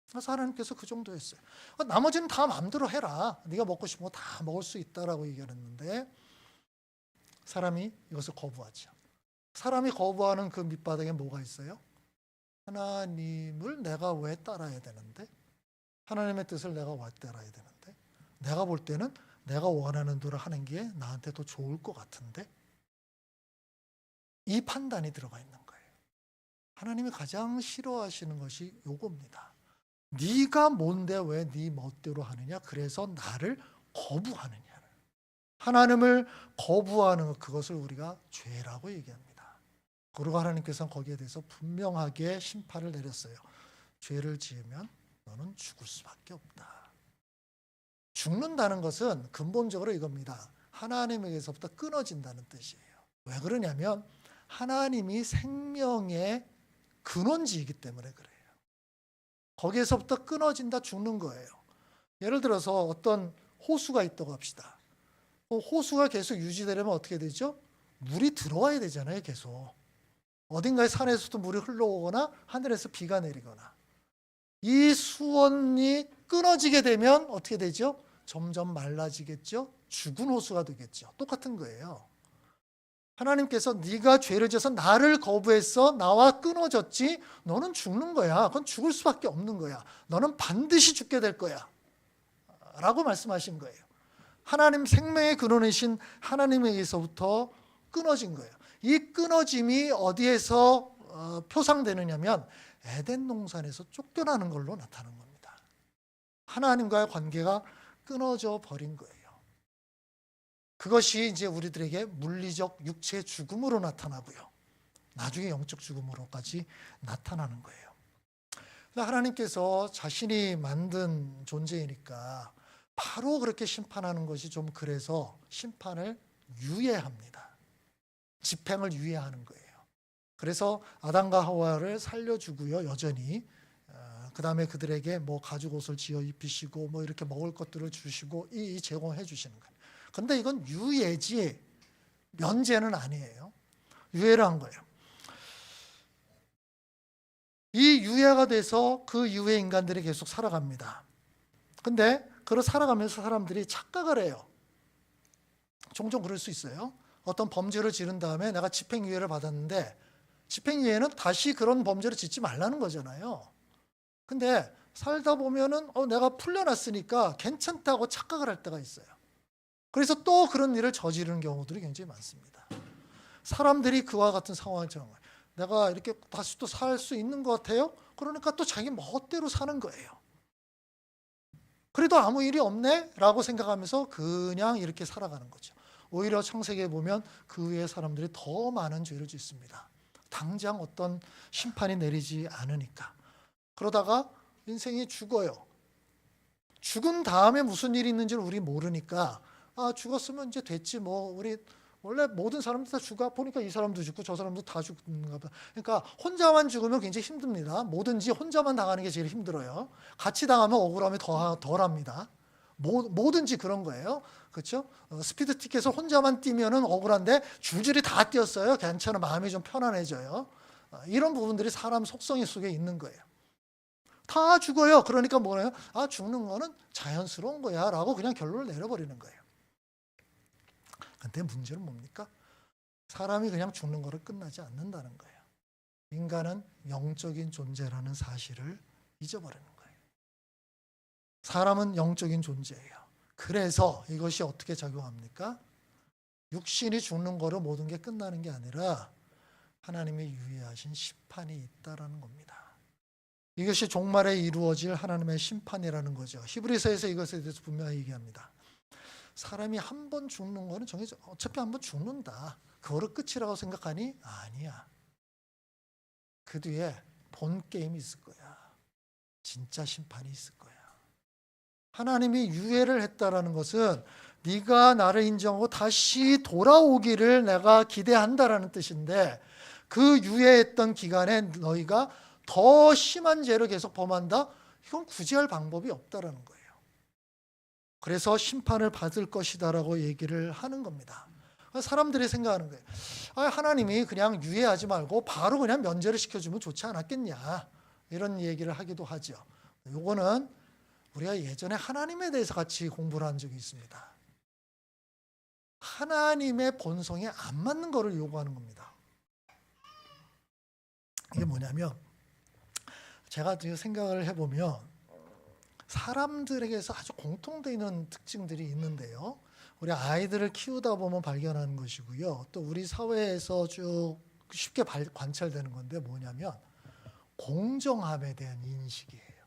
그래서 하나님께서 그 정도 했어요. 나머지는 다 마음대로 해라. 네가 먹고 싶은 거 다 먹을 수 있다라고 얘기했는데 사람이 이것을 거부하죠. 사람이 거부하는 그 밑바닥에 뭐가 있어요? 하나님을 내가 왜 따라야 되는데? 하나님의 뜻을 내가 왜 따라야 되는데? 내가 볼 때는 내가 원하는 대로 하는 게 나한테 더 좋을 것 같은데? 이 판단이 들어가 있는 거예요. 하나님이 가장 싫어하시는 것이 요겁니다. 네가 뭔데 왜 네 멋대로 하느냐? 그래서 나를 거부하느냐. 하나님을 거부하는 것, 그것을 우리가 죄라고 얘기합니다. 그리고 하나님께서는 거기에 대해서 분명하게 심판을 내렸어요. 죄를 지으면 너는 죽을 수밖에 없다. 죽는다는 것은 근본적으로 이겁니다. 하나님에게서부터 끊어진다는 뜻이에요. 왜 그러냐면 하나님이 생명의 근원지이기 때문에 그래요. 거기에서부터 끊어진다, 죽는 거예요. 예를 들어서 어떤 호수가 있다고 합시다. 호수가 계속 유지되려면 어떻게 되죠? 물이 들어와야 되잖아요, 계속. 어딘가에 산에서도 물이 흘러오거나 하늘에서 비가 내리거나. 이 수원이 끊어지게 되면 어떻게 되죠? 점점 말라지겠죠? 죽은 호수가 되겠죠. 똑같은 거예요. 하나님께서 네가 죄를 지어서 나를 거부해서 나와 끊어졌지, 너는 죽는 거야. 그건 죽을 수밖에 없는 거야. 너는 반드시 죽게 될 거야. 라고 말씀하신 거예요. 하나님 생명의 근원이신 하나님에게서부터 끊어진 거예요. 이 끊어짐이 어디에서 표상되느냐면 에덴 동산에서 쫓겨나는 걸로 나타나는 겁니다. 하나님과의 관계가 끊어져 버린 거예요. 그것이 이제 우리들에게 물리적 육체 죽음으로 나타나고요. 나중에 영적 죽음으로까지 나타나는 거예요. 하나님께서 자신이 만든 존재이니까 바로 그렇게 심판하는 것이 좀 그래서 심판을 유예합니다. 집행을 유예하는 거예요. 그래서 아담과 하와를 살려주고요, 여전히. 그 다음에 그들에게 뭐 가죽 옷을 지어 입히시고 뭐 이렇게 먹을 것들을 주시고 이 제공해 주시는 거예요. 근데 이건 유예지 면제는 아니에요. 유예를 한 거예요. 이 유예가 돼서 그 이후에 인간들이 계속 살아갑니다. 근데 그걸 살아가면서 사람들이 착각을 해요. 종종 그럴 수 있어요. 어떤 범죄를 지른 다음에 내가 집행유예를 받았는데 집행유예는 다시 그런 범죄를 짓지 말라는 거잖아요. 근데 살다 보면은 내가 풀려났으니까 괜찮다고 착각을 할 때가 있어요. 그래서 또 그런 일을 저지르는 경우들이 굉장히 많습니다. 사람들이 그와 같은 상황처럼 내가 이렇게 다시 또 살 수 있는 것 같아요. 그러니까 또 자기 멋대로 사는 거예요. 그래도 아무 일이 없네 라고 생각하면서 그냥 이렇게 살아가는 거죠. 오히려 창세기에 보면 그 위에 사람들이 더 많은 죄를 짓습니다. 당장 어떤 심판이 내리지 않으니까. 그러다가 인생이 죽어요. 죽은 다음에 무슨 일이 있는지를 우리 모르니까 죽었으면 이제 됐지 뭐. 우리 원래 모든 사람들 다 죽어 보니까 이 사람도 죽고 저 사람도 다 죽는가 봐. 그러니까 혼자만 죽으면 굉장히 힘듭니다. 뭐든지 혼자만 당하는 게 제일 힘들어요. 같이 당하면 억울함이 덜합니다. 뭐든지 그런 거예요. 그렇죠? 스피드 티켓에서 혼자만 뛰면은 억울한데 줄줄이 다 뛰었어요. 괜찮아, 마음이 좀 편안해져요. 이런 부분들이 사람 속성의 속에 있는 거예요. 다 죽어요. 그러니까 뭐예요? 죽는 거는 자연스러운 거야 라고 그냥 결론을 내려버리는 거예요. 근데 문제는 뭡니까? 사람이 그냥 죽는 거로 끝나지 않는다는 거예요. 인간은 영적인 존재라는 사실을 잊어버리는 거예요. 사람은 영적인 존재예요. 그래서 이것이 어떻게 작용합니까? 육신이 죽는 거로 모든 게 끝나는 게 아니라 하나님이 유예하신 심판이 있다라는 겁니다. 이것이 종말에 이루어질 하나님의 심판이라는 거죠. 히브리서에서 이것에 대해서 분명히 얘기합니다. 사람이 한 번 죽는 거는 정해져, 어차피 한 번 죽는다, 그거를 끝이라고 생각하니? 아니야. 그 뒤에 본 게임이 있을 거야. 진짜 심판이 있을 거야. 하나님이 유예를 했다라는 것은 네가 나를 인정하고 다시 돌아오기를 내가 기대한다라는 뜻인데, 그 유예했던 기간에 너희가 더 심한 죄를 계속 범한다? 이건 구제할 방법이 없다라는 거예요. 그래서 심판을 받을 것이다라고 얘기를 하는 겁니다. 사람들이 생각하는 거예요. 하나님이 그냥 유예하지 말고 바로 그냥 면제를 시켜주면 좋지 않았겠냐, 이런 얘기를 하기도 하죠. 요거는 우리가 예전에 하나님에 대해서 같이 공부를 한 적이 있습니다. 하나님의 본성에 안 맞는 거를 요구하는 겁니다. 이게 뭐냐면, 제가 생각을 해보면 사람들에게서 아주 공통되어 있는 특징들이 있는데요, 우리 아이들을 키우다 보면 발견하는 것이고요, 또 우리 사회에서 쭉 쉽게 관찰되는 건데 뭐냐면 공정함에 대한 인식이에요.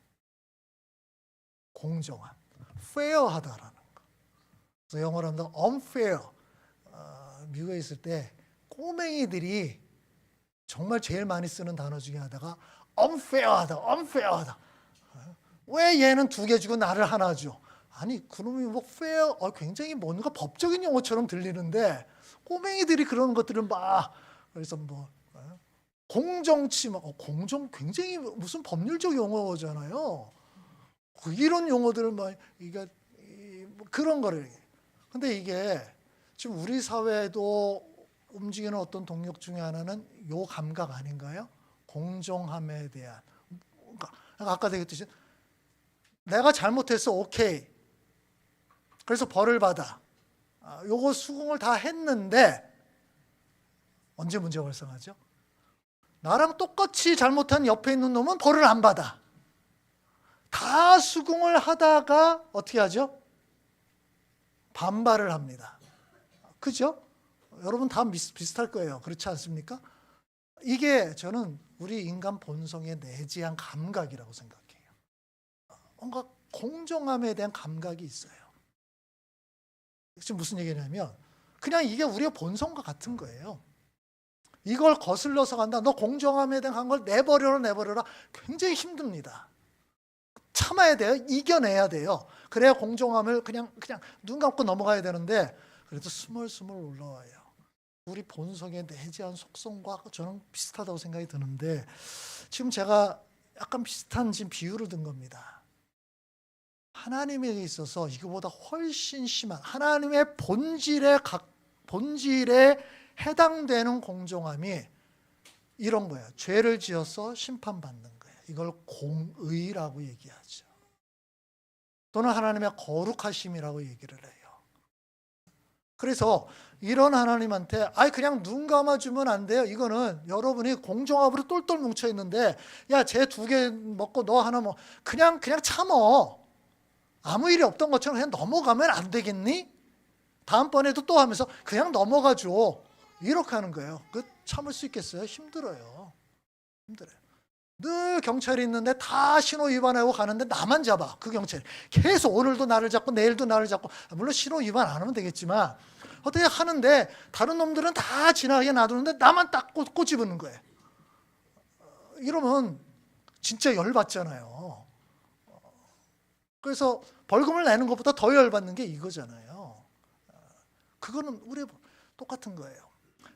공정함, fair하다라는 거. 그래서 영어로 하면 unfair. 미국에 있을 때 꼬맹이들이 정말 제일 많이 쓰는 단어 중에 하나가 unfair하다. 왜 얘는 2개 주고 나를 하나 줘? 아니, 그놈이 뭐 fair, 굉장히 뭔가 법적인 용어처럼 들리는데 꼬맹이들이 그런 것들을 막, 그래서 뭐 공정치, 공정 굉장히 무슨 법률적 용어잖아요. 이런 용어들을 막 이게 그런 거를. 근데 이게 지금 우리 사회에도 움직이는 어떤 동력 중에 하나는 요 감각 아닌가요? 공정함에 대한. 그러니까 아까 얘기했듯이 내가 잘못했어, 오케이. 그래서 벌을 받아. 요거 수긍을 다 했는데 언제 문제가 발생하죠? 나랑 똑같이 잘못한 옆에 있는 놈은 벌을 안 받아. 다 수긍을 하다가 어떻게 하죠? 반발을 합니다. 그죠? 여러분 다 비슷할 거예요. 그렇지 않습니까? 이게 저는 우리 인간 본성의 내재한 감각이라고 생각해요. 뭔가 공정함에 대한 감각이 있어요. 지금 무슨 얘기냐면 그냥 이게 우리의 본성과 같은 거예요. 이걸 거슬러서 간다. 너 공정함에 대한 걸 내버려라. 굉장히 힘듭니다. 참아야 돼요. 이겨내야 돼요. 그래야 공정함을 그냥 눈 감고 넘어가야 되는데, 그래도 스멀스멀 올라와요. 우리 본성의 내재한 속성과 저는 비슷하다고 생각이 드는데, 지금 제가 약간 비슷한 지금 비유를 든 겁니다. 하나님에 있어서 이거보다 훨씬 심한 하나님의 본질에 해당되는 공정함이 이런 거예요. 죄를 지어서 심판받는 거예요. 이걸 공의라고 얘기하죠. 또는 하나님의 거룩하심이라고 얘기를 해요. 그래서 이런 하나님한테 그냥 눈 감아주면 안 돼요. 이거는 여러분이 공정함으로 똘똘 뭉쳐 있는데, 야, 쟤 2개 먹고 너 하나 그냥 참어. 아무 일이 없던 것처럼 그냥 넘어가면 안 되겠니? 다음번에도 또 하면서 그냥 넘어가 줘. 이렇게 하는 거예요. 그 참을 수 있겠어요? 힘들어요. 늘 경찰이 있는데 다 신호 위반하고 가는데 나만 잡아. 그 경찰이 계속 오늘도 나를 잡고 내일도 나를 잡고, 물론 신호 위반 안 하면 되겠지만 어떻게 하는데 다른 놈들은 다 지나가게 놔두는데 나만 딱 꼬집는 거예요. 이러면 진짜 열받잖아요. 그래서 벌금을 내는 것보다 더 열받는 게 이거잖아요. 그거는 우리 똑같은 거예요.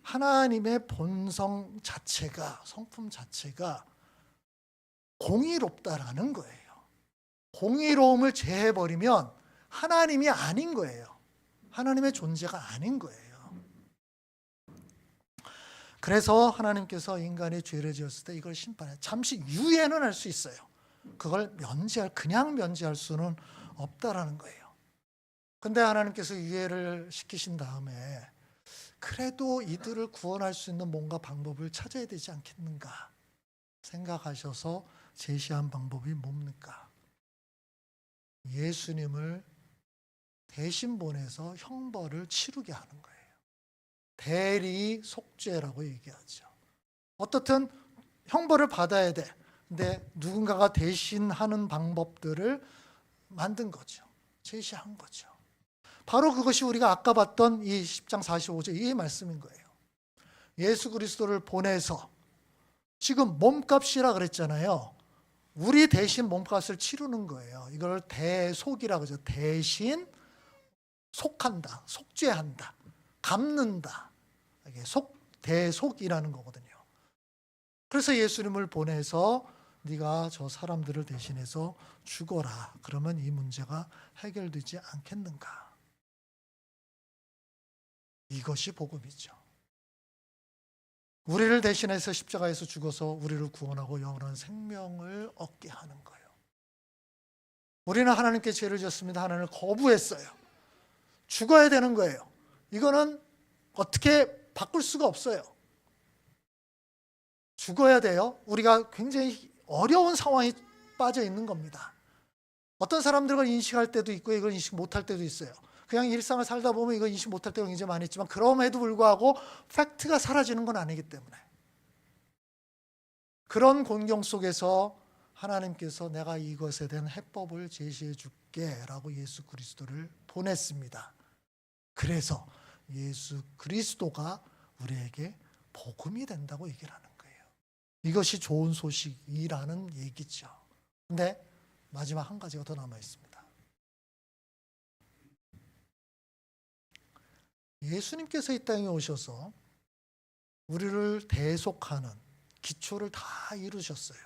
하나님의 본성 자체가, 성품 자체가 공의롭다라는 거예요. 공의로움을 제해버리면 하나님이 아닌 거예요. 하나님의 존재가 아닌 거예요. 그래서 하나님께서 인간이 죄를 지었을 때 이걸 심판해. 잠시 유예는 할 수 있어요. 그걸 그냥 면제할 수는 없다라는 거예요. 근데 하나님께서 유예를 시키신 다음에 그래도 이들을 구원할 수 있는 뭔가 방법을 찾아야 되지 않겠는가 생각하셔서 제시한 방법이 뭡니까? 예수님을 대신 보내서 형벌을 치르게 하는 거예요. 대리 속죄라고 얘기하죠. 어떻든 형벌을 받아야 돼. 근데 누군가가 대신하는 방법들을 만든 거죠. 제시한 거죠. 바로 그것이 우리가 아까 봤던 이 10장 45절 이 말씀인 거예요. 예수 그리스도를 보내서 지금 몸값이라 그랬잖아요. 우리 대신 몸값을 치르는 거예요. 이걸 대속이라 그러죠. 대신 속한다, 속죄한다, 갚는다. 이게 대속이라는 거거든요. 그래서 예수님을 보내서 네가 저 사람들을 대신해서 죽어라. 그러면 이 문제가 해결되지 않겠는가? 이것이 복음이죠. 우리를 대신해서 십자가에서 죽어서 우리를 구원하고 영원한 생명을 얻게 하는 거예요. 우리는 하나님께 죄를 지었습니다. 하나님을 거부했어요. 죽어야 되는 거예요. 이거는 어떻게 바꿀 수가 없어요. 죽어야 돼요. 우리가 굉장히 어려운 상황에 빠져 있는 겁니다. 어떤 사람들은 인식할 때도 있고 이걸 인식 못할 때도 있어요. 그냥 일상을 살다 보면 이거 인식 못할 때가 굉장히 많이 있지만 그럼에도 불구하고 팩트가 사라지는 건 아니기 때문에 그런 곤경 속에서 하나님께서 내가 이것에 대한 해법을 제시해 줄게 라고 예수 그리스도를 보냈습니다. 그래서 예수 그리스도가 우리에게 복음이 된다고 얘기를 하는 거예요. 이것이 좋은 소식이라는 얘기죠. 근데 마지막 한 가지가 더 남아 있습니다. 예수님께서 이 땅에 오셔서 우리를 대속하는 기초를 다 이루셨어요.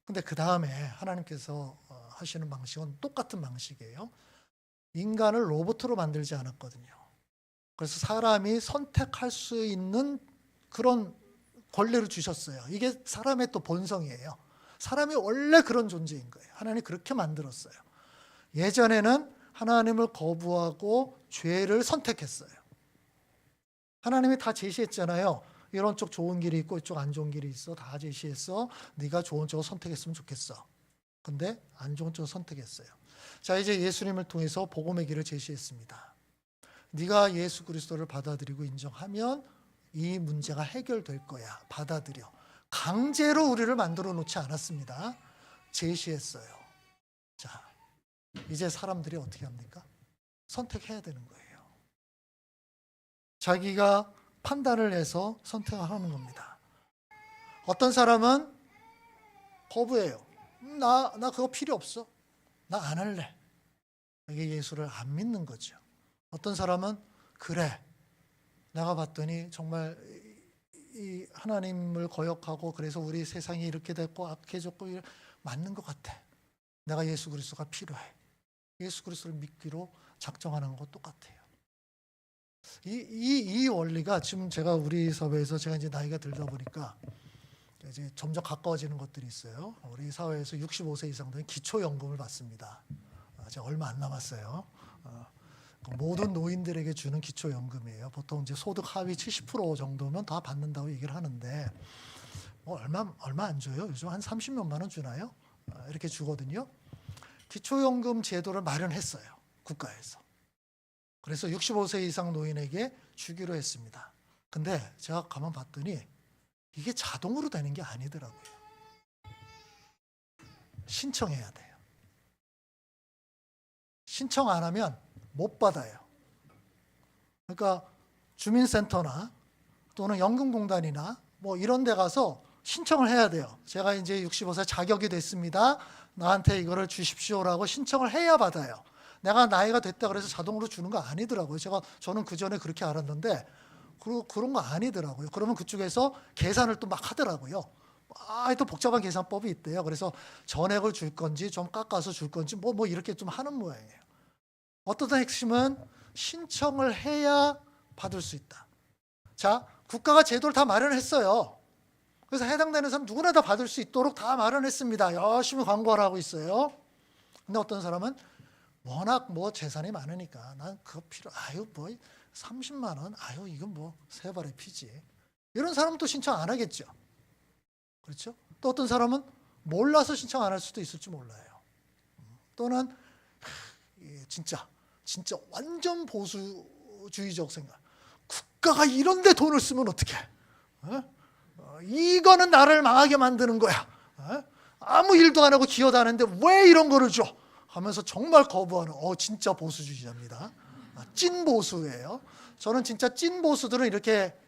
근데 그 다음에 하나님께서 하시는 방식은 똑같은 방식이에요. 인간을 로봇으로 만들지 않았거든요. 그래서 사람이 선택할 수 있는 그런 권리를 주셨어요. 이게 사람의 또 본성이에요. 사람이 원래 그런 존재인 거예요. 하나님이 그렇게 만들었어요. 예전에는 하나님을 거부하고 죄를 선택했어요. 하나님이 다 제시했잖아요. 이런 쪽 좋은 길이 있고 이쪽 안 좋은 길이 있어. 다 제시했어. 네가 좋은 쪽을 선택했으면 좋겠어. 근데 안 좋은 쪽을 선택했어요. 자, 이제 예수님을 통해서 복음의 길을 제시했습니다. 네가 예수 그리스도를 받아들이고 인정하면 이 문제가 해결될 거야. 받아들여. 강제로 우리를 만들어 놓지 않았습니다. 제시했어요. 자, 이제 사람들이 어떻게 합니까? 선택해야 되는 거예요. 자기가 판단을 해서 선택을 하는 겁니다. 어떤 사람은 거부해요. 나 그거 필요 없어. 나 안 할래. 이게 예수를 안 믿는 거죠. 어떤 사람은 그래. 내가 봤더니 정말 이 하나님을 거역하고 그래서 우리 세상이 이렇게 됐고 악해졌고 맞는 것 같아. 내가 예수 그리스도가 필요해. 예수 그리스도를 믿기로 작정하는 것 똑같아요. 이 원리가 지금 제가 우리 사회에서 제가 이제 나이가 들다 보니까 이제 점점 가까워지는 것들이 있어요. 우리 사회에서 65세 이상 되면 기초연금을 받습니다. 이제 얼마 안 남았어요. 모든 노인들에게 주는 기초연금이에요. 보통 이제 소득 하위 70% 정도면 다 받는다고 얘기를 하는데 뭐 얼마 안 줘요. 요즘 한 30몇만 원 주나요? 이렇게 주거든요. 기초연금 제도를 마련했어요. 국가에서. 그래서 65세 이상 노인에게 주기로 했습니다. 근데 제가 가만 봤더니 이게 자동으로 되는 게 아니더라고요. 신청해야 돼요. 신청 안 하면 못 받아요. 그러니까 주민센터나 또는 연금공단이나 뭐 이런 데 가서 신청을 해야 돼요. 제가 이제 65세 자격이 됐습니다. 나한테 이거를 주십시오라고 신청을 해야 받아요. 내가 나이가 됐다 그래서 자동으로 주는 거 아니더라고요. 저는 그 전에 그렇게 알았는데 그런 거 아니더라고요. 그러면 그쪽에서 계산을 또 막 하더라고요. 또 복잡한 계산법이 있대요. 그래서 전액을 줄 건지 좀 깎아서 줄 건지 뭐 이렇게 좀 하는 모양이에요. 어떤 핵심은 신청을 해야 받을 수 있다. 자, 국가가 제도를 다 마련했어요. 그래서 해당되는 사람 누구나 다 받을 수 있도록 다 마련했습니다. 열심히 광고를 하고 있어요. 근데 어떤 사람은 워낙 뭐 재산이 많으니까 난 그거 뭐 30만 원, 이건 뭐 세 발의 피지. 이런 사람은 또 신청 안 하겠죠. 그렇죠? 또 어떤 사람은 몰라서 신청 안 할 수도 있을지 몰라요. 또는 진짜 완전 보수주의적 생각. 국가가 이런 데 돈을 쓰면 어떡해? 이거는 나를 망하게 만드는 거야. 아무 일도 안 하고 기여도 안 하는데 왜 이런 거를 줘? 하면서 정말 거부하는 진짜 보수주의자입니다. 찐 보수예요. 저는 진짜 찐 보수들은 이렇게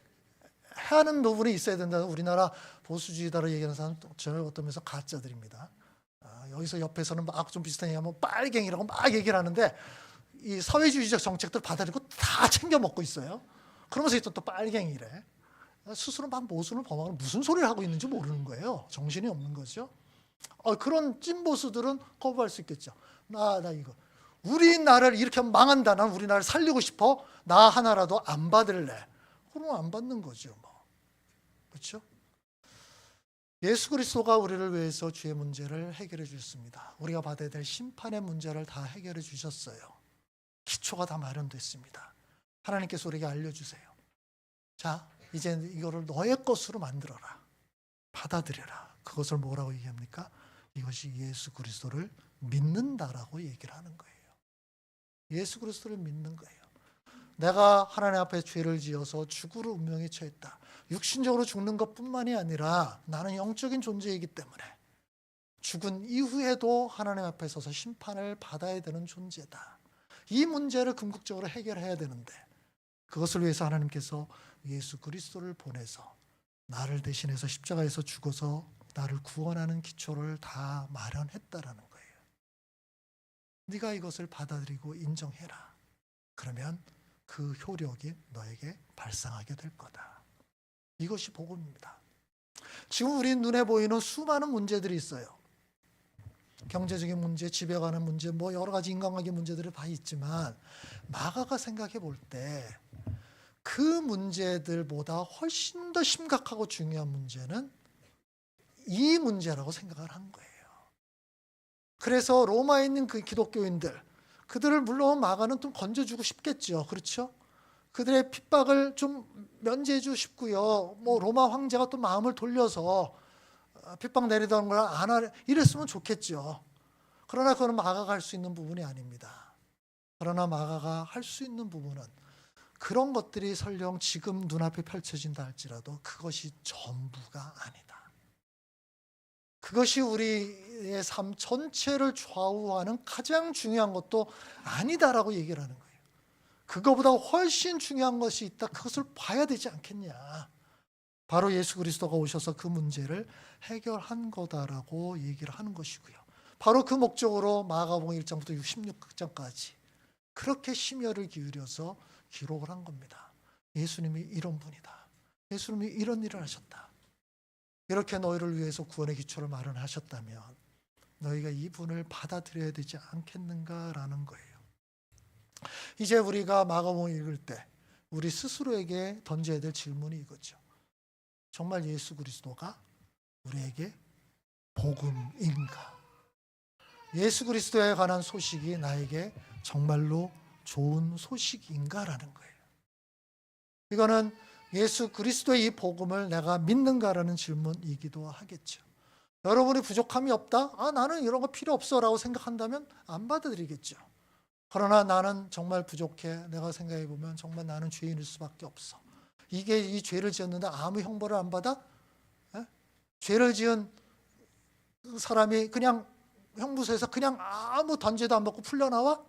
하는 부분이 있어야 된다는 우리나라 보수주의다로 얘기하는 사람 저는 어떤 면에서 가짜들입니다. 여기서 옆에서는 막 좀 비슷한 얘기하면 빨갱이라고 막 얘기를 하는데 이 사회주의적 정책들 받아들이고 다 챙겨 먹고 있어요. 그러면서 또 빨갱이래. 스스로 막 모순을 범하는 무슨 소리를 하고 있는지 모르는 거예요. 정신이 없는 거죠. 그런 찐보수들은 거부할 수 있겠죠. 나 이거 우리나라를 이렇게 하면 망한다. 난 우리나라를 살리고 싶어. 나 하나라도 안 받을래. 그러면 안 받는 거죠. 그렇죠? 예수 그리스도가 우리를 위해서 죄의 문제를 해결해 주셨습니다. 우리가 받아야 될 심판의 문제를 다 해결해 주셨어요. 기초가 다 마련됐습니다. 하나님께서 우리에게 알려주세요. 자, 이제 이거를 너의 것으로 만들어라. 받아들여라. 그것을 뭐라고 얘기합니까? 이것이 예수 그리스도를 믿는다라고 얘기를 하는 거예요. 예수 그리스도를 믿는 거예요. 내가 하나님 앞에 죄를 지어서 죽을 운명에 처했다. 육신적으로 죽는 것뿐만이 아니라 나는 영적인 존재이기 때문에 죽은 이후에도 하나님 앞에 서서 심판을 받아야 되는 존재다. 이 문제를 궁극적으로 해결해야 되는데 그것을 위해서 하나님께서 예수 그리스도를 보내서 나를 대신해서 십자가에서 죽어서 나를 구원하는 기초를 다 마련했다라는 거예요. 네가 이것을 받아들이고 인정해라. 그러면 그 효력이 너에게 발상하게 될 거다. 이것이 복음입니다. 지금 우리 눈에 보이는 수많은 문제들이 있어요. 경제적인 문제, 집에 관한 문제, 여러 가지 인간관계 문제들이 다 있지만 마가가 생각해 볼 때 그 문제들보다 훨씬 더 심각하고 중요한 문제는 이 문제라고 생각을 한 거예요. 그래서 로마에 있는 그 기독교인들, 그들을 물론 마가는 좀 건져주고 싶겠죠. 그렇죠? 그들의 핍박을 좀 면제해주고 싶고요. 로마 황제가 또 마음을 돌려서 핍박 내리던 걸 안 하려 이랬으면 좋겠죠. 그러나 그건 마가가 할 수 있는 부분이 아닙니다. 그러나 마가가 할 수 있는 부분은 그런 것들이 설령 지금 눈앞에 펼쳐진다 할지라도 그것이 전부가 아니다. 그것이 우리의 삶 전체를 좌우하는 가장 중요한 것도 아니다라고 얘기를 하는 거예요. 그거보다 훨씬 중요한 것이 있다. 그것을 봐야 되지 않겠냐. 바로 예수 그리스도가 오셔서 그 문제를 해결한 거다라고 얘기를 하는 것이고요. 바로 그 목적으로 마가복음 1장부터 16장까지 그렇게 심혈을 기울여서 기록을 한 겁니다. 예수님이 이런 분이다. 예수님이 이런 일을 하셨다. 이렇게 너희를 위해서 구원의 기초를 마련하셨다면 너희가 이 분을 받아들여야 되지 않겠는가라는 거예요. 이제 우리가 마가복음 읽을 때 우리 스스로에게 던져야 될 질문이 이거죠. 정말 예수 그리스도가 우리에게 복음인가? 예수 그리스도에 관한 소식이 나에게 정말로 좋은 소식인가라는 거예요. 이거는 예수 그리스도의 이 복음을 내가 믿는가라는 질문이기도 하겠죠. 여러분이 부족함이 없다? 나는 이런 거 필요 없어 라고 생각한다면 안 받아들이겠죠. 그러나 나는 정말 부족해. 내가 생각해 보면 정말 나는 죄인일 수밖에 없어. 이 죄를 지었는데 아무 형벌을 안 받아? 죄를 지은 사람이 그냥 형무소에서 그냥 아무 단죄도 안 받고 풀려나와?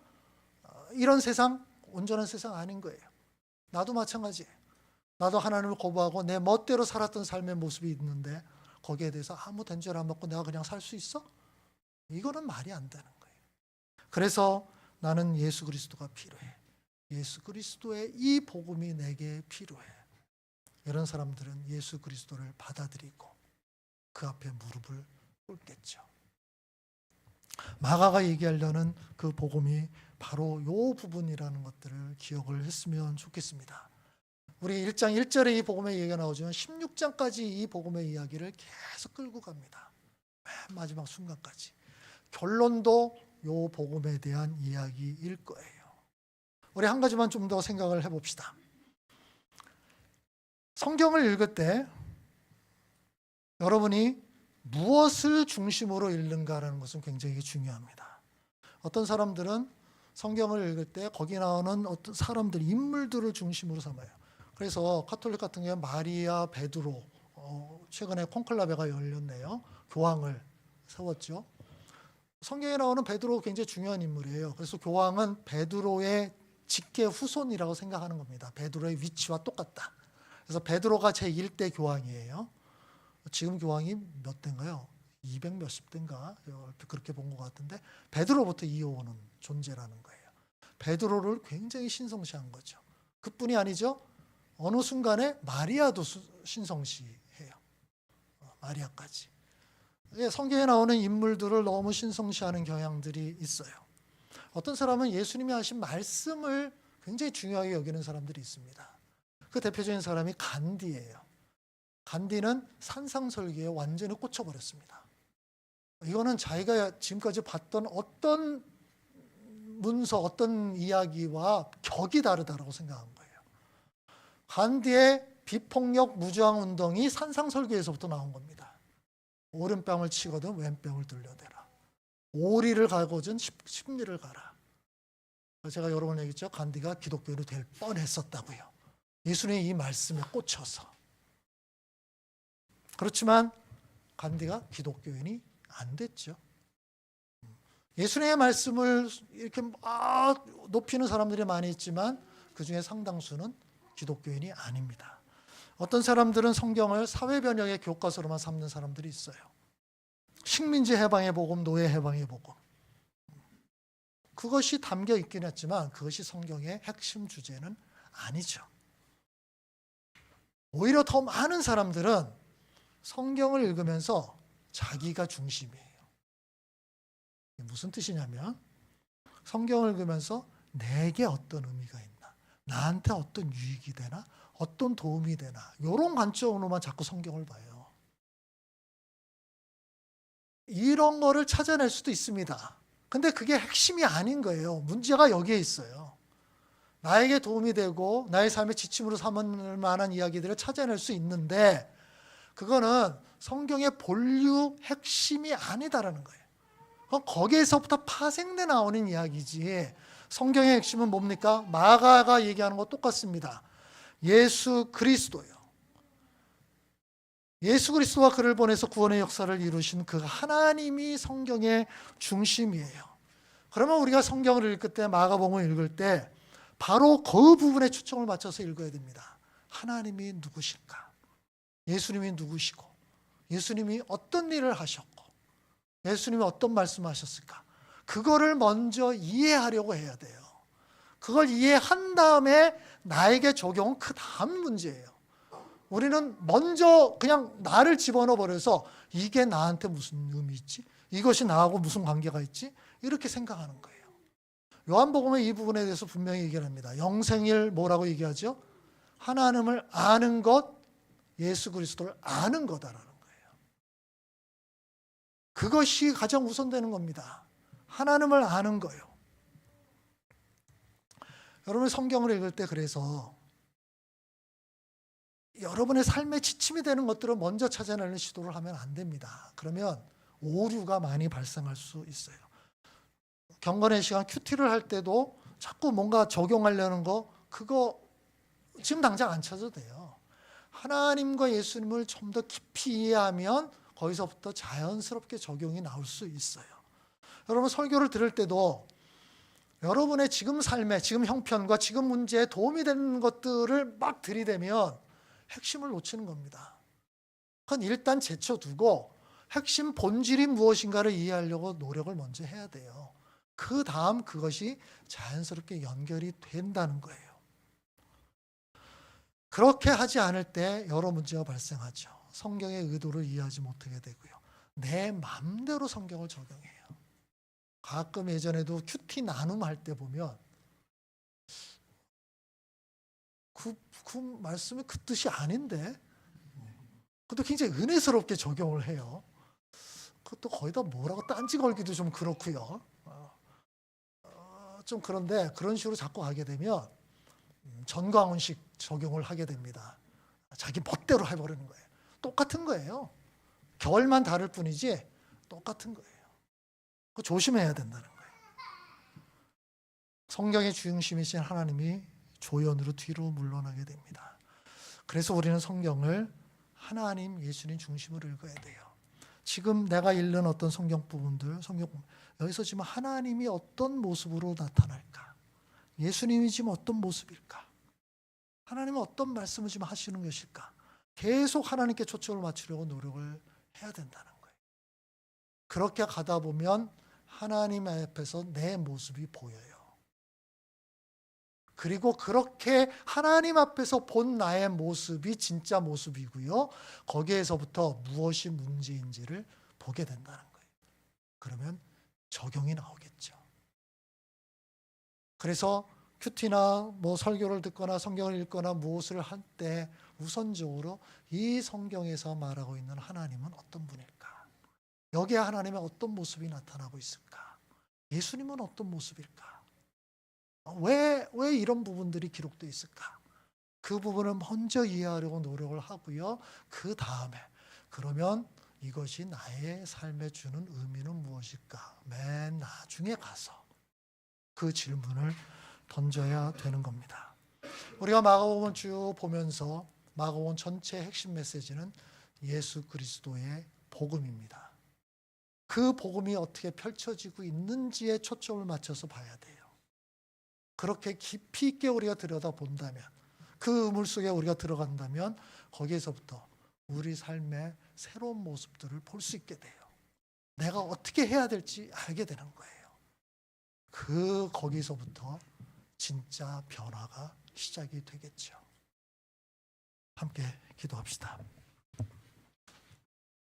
이런 세상, 온전한 세상 아닌 거예요. 나도 마찬가지예요. 나도 하나님을 거부하고 내 멋대로 살았던 삶의 모습이 있는데 거기에 대해서 아무 단죄를 안 받고 내가 그냥 살 수 있어? 이거는 말이 안 되는 거예요. 그래서 나는 예수 그리스도가 필요해. 예수 그리스도의 이 복음이 내게 필요해. 이런 사람들은 예수 그리스도를 받아들이고 그 앞에 무릎을 꿇겠죠. 마가가 얘기하려는 그 복음이 바로 이 부분이라는 것들을 기억을 했으면 좋겠습니다. 우리 1장 1절에 이 복음의 얘기가 나오지만 16장까지 이 복음의 이야기를 계속 끌고 갑니다. 맨 마지막 순간까지. 결론도 이 복음에 대한 이야기일 거예요. 우리 한 가지만 좀 더 생각을 해봅시다. 성경을 읽을 때 여러분이 무엇을 중심으로 읽는가라는 것은 굉장히 중요합니다. 어떤 사람들은 성경을 읽을 때 거기 나오는 어떤 사람들, 인물들을 중심으로 삼아요. 그래서 카톨릭 같은 경우에 마리아 베드로, 최근에 콘클라베가 열렸네요. 교황을 세웠죠. 성경에 나오는 베드로 굉장히 중요한 인물이에요. 그래서 교황은 베드로의 직계 후손이라고 생각하는 겁니다. 베드로의 위치와 똑같다. 그래서 베드로가 제1대 교황이에요. 지금 교황이 몇 대인가요? 200 몇십 대인가? 그렇게 본 것 같은데 베드로부터 이어오는 존재라는 거예요. 베드로를 굉장히 신성시한 거죠. 그뿐이 아니죠. 어느 순간에 마리아도 신성시해요. 마리아까지. 성경에 나오는 인물들을 너무 신성시하는 경향들이 있어요. 어떤 사람은 예수님이 하신 말씀을 굉장히 중요하게 여기는 사람들이 있습니다. 그 대표적인 사람이 간디예요. 간디는 산상설계에 완전히 꽂혀버렸습니다. 이거는 자기가 지금까지 봤던 어떤 문서, 어떤 이야기와 격이 다르다고 생각한 거예요. 간디의 비폭력 무저항 운동이 산상설계에서부터 나온 겁니다. 오른뺨을 치거든 왼뺨을 들려대라. 오리를 가거든 십리를 가라. 제가 여러 번 얘기했죠. 간디가 기독교인이 될 뻔했었다고요. 예수님의 이 말씀에 꽂혀서. 그렇지만 간디가 기독교인이 안 됐죠. 예수님의 말씀을 이렇게 높이는 사람들이 많이 있지만 그중에 상당수는 기독교인이 아닙니다. 어떤 사람들은 성경을 사회변혁의 교과서로만 삼는 사람들이 있어요. 식민지 해방의 복음, 노예 해방의 복음. 그것이 담겨 있긴 했지만 그것이 성경의 핵심 주제는 아니죠. 오히려 더 많은 사람들은 성경을 읽으면서 자기가 중심이에요. 무슨 뜻이냐면 성경을 읽으면서 내게 어떤 의미가 있나, 나한테 어떤 유익이 되나, 어떤 도움이 되나 이런 관점으로만 자꾸 성경을 봐요. 이런 거를 찾아낼 수도 있습니다. 근데 그게 핵심이 아닌 거예요. 문제가 여기에 있어요. 나에게 도움이 되고 나의 삶의 지침으로 삼을 만한 이야기들을 찾아낼 수 있는데 그거는 성경의 본류 핵심이 아니다라는 거예요. 거기에서부터 파생돼 나오는 이야기지. 성경의 핵심은 뭡니까? 마가가 얘기하는 거 똑같습니다. 예수 그리스도요. 예수 그리스도와 그를 보내서 구원의 역사를 이루신 그 하나님이 성경의 중심이에요. 그러면 우리가 성경을 읽을 때, 마가복음을 읽을 때 바로 그 부분에 초점을 맞춰서 읽어야 됩니다. 하나님이 누구실까? 예수님이 누구시고 예수님이 어떤 일을 하셨고 예수님이 어떤 말씀하셨을까? 그거를 먼저 이해하려고 해야 돼요. 그걸 이해한 다음에 나에게 적용은 그 다음 문제예요. 우리는 먼저 그냥 나를 집어넣어 버려서 이게 나한테 무슨 의미 있지? 이것이 나하고 무슨 관계가 있지? 이렇게 생각하는 거예요. 요한복음의 이 부분에 대해서 분명히 얘기를 합니다. 영생일 뭐라고 얘기하죠? 하나님을 아는 것, 예수 그리스도를 아는 거다라는 거예요. 그것이 가장 우선되는 겁니다. 하나님을 아는 거예요. 여러분 성경을 읽을 때 그래서 여러분의 삶의 지침이 되는 것들을 먼저 찾아내는 시도를 하면 안 됩니다. 그러면 오류가 많이 발생할 수 있어요. 경건의 시간 큐티를 할 때도 자꾸 뭔가 적용하려는 거 그거 지금 당장 안 찾아도 돼요. 하나님과 예수님을 좀 더 깊이 이해하면 거기서부터 자연스럽게 적용이 나올 수 있어요. 여러분 설교를 들을 때도 여러분의 지금 삶에 지금 형편과 지금 문제에 도움이 되는 것들을 막 들이대면 핵심을 놓치는 겁니다. 그건 일단 제쳐두고 핵심 본질이 무엇인가를 이해하려고 노력을 먼저 해야 돼요. 그 다음 그것이 자연스럽게 연결이 된다는 거예요. 그렇게 하지 않을 때 여러 문제가 발생하죠. 성경의 의도를 이해하지 못하게 되고요. 내 마음대로 성경을 적용해요. 가끔 예전에도 큐티 나눔할 때 보면 그 말씀이 그 뜻이 아닌데 그것도 굉장히 은혜스럽게 적용을 해요. 그것도 거의 다 뭐라고 딴지 걸기도 좀 그렇고요. 좀 그런데 그런 식으로 자꾸 하게 되면 전광훈식 적용을 하게 됩니다. 자기 멋대로 해버리는 거예요. 똑같은 거예요. 결만 다를 뿐이지 똑같은 거예요. 그거 조심해야 된다는 거예요. 성경의 중심이신 하나님이 조연으로 뒤로 물러나게 됩니다. 그래서 우리는 성경을 하나님, 예수님 중심으로 읽어야 돼요. 지금 내가 읽는 어떤 성경 부분들, 여기서 지금 하나님이 어떤 모습으로 나타날까? 예수님이 지금 어떤 모습일까? 하나님은 어떤 말씀을 지금 하시는 것일까? 계속 하나님께 초점을 맞추려고 노력을 해야 된다는 거예요. 그렇게 가다 보면 하나님 앞에서 내 모습이 보여요. 그리고 그렇게 하나님 앞에서 본 나의 모습이 진짜 모습이고요. 거기에서부터 무엇이 문제인지를 보게 된다는 거예요. 그러면 적용이 나오겠죠. 그래서 큐티나 뭐 설교를 듣거나 성경을 읽거나 무엇을 할 때 우선적으로 이 성경에서 말하고 있는 하나님은 어떤 분일까? 여기에 하나님의 어떤 모습이 나타나고 있을까? 예수님은 어떤 모습일까? 왜 이런 부분들이 기록되어 있을까? 그 부분을 먼저 이해하려고 노력을 하고요. 그 다음에 그러면 이것이 나의 삶에 주는 의미는 무엇일까? 맨 나중에 가서 그 질문을 던져야 되는 겁니다. 우리가 마가복음을 쭉 보면서 마가복음 전체 핵심 메시지는 예수 그리스도의 복음입니다. 그 복음이 어떻게 펼쳐지고 있는지에 초점을 맞춰서 봐야 돼요. 그렇게 깊이 있게 우리가 들여다본다면, 그 우물 속에 우리가 들어간다면 거기에서부터 우리 삶의 새로운 모습들을 볼 수 있게 돼요. 내가 어떻게 해야 될지 알게 되는 거예요. 거기서부터 진짜 변화가 시작이 되겠죠. 함께 기도합시다.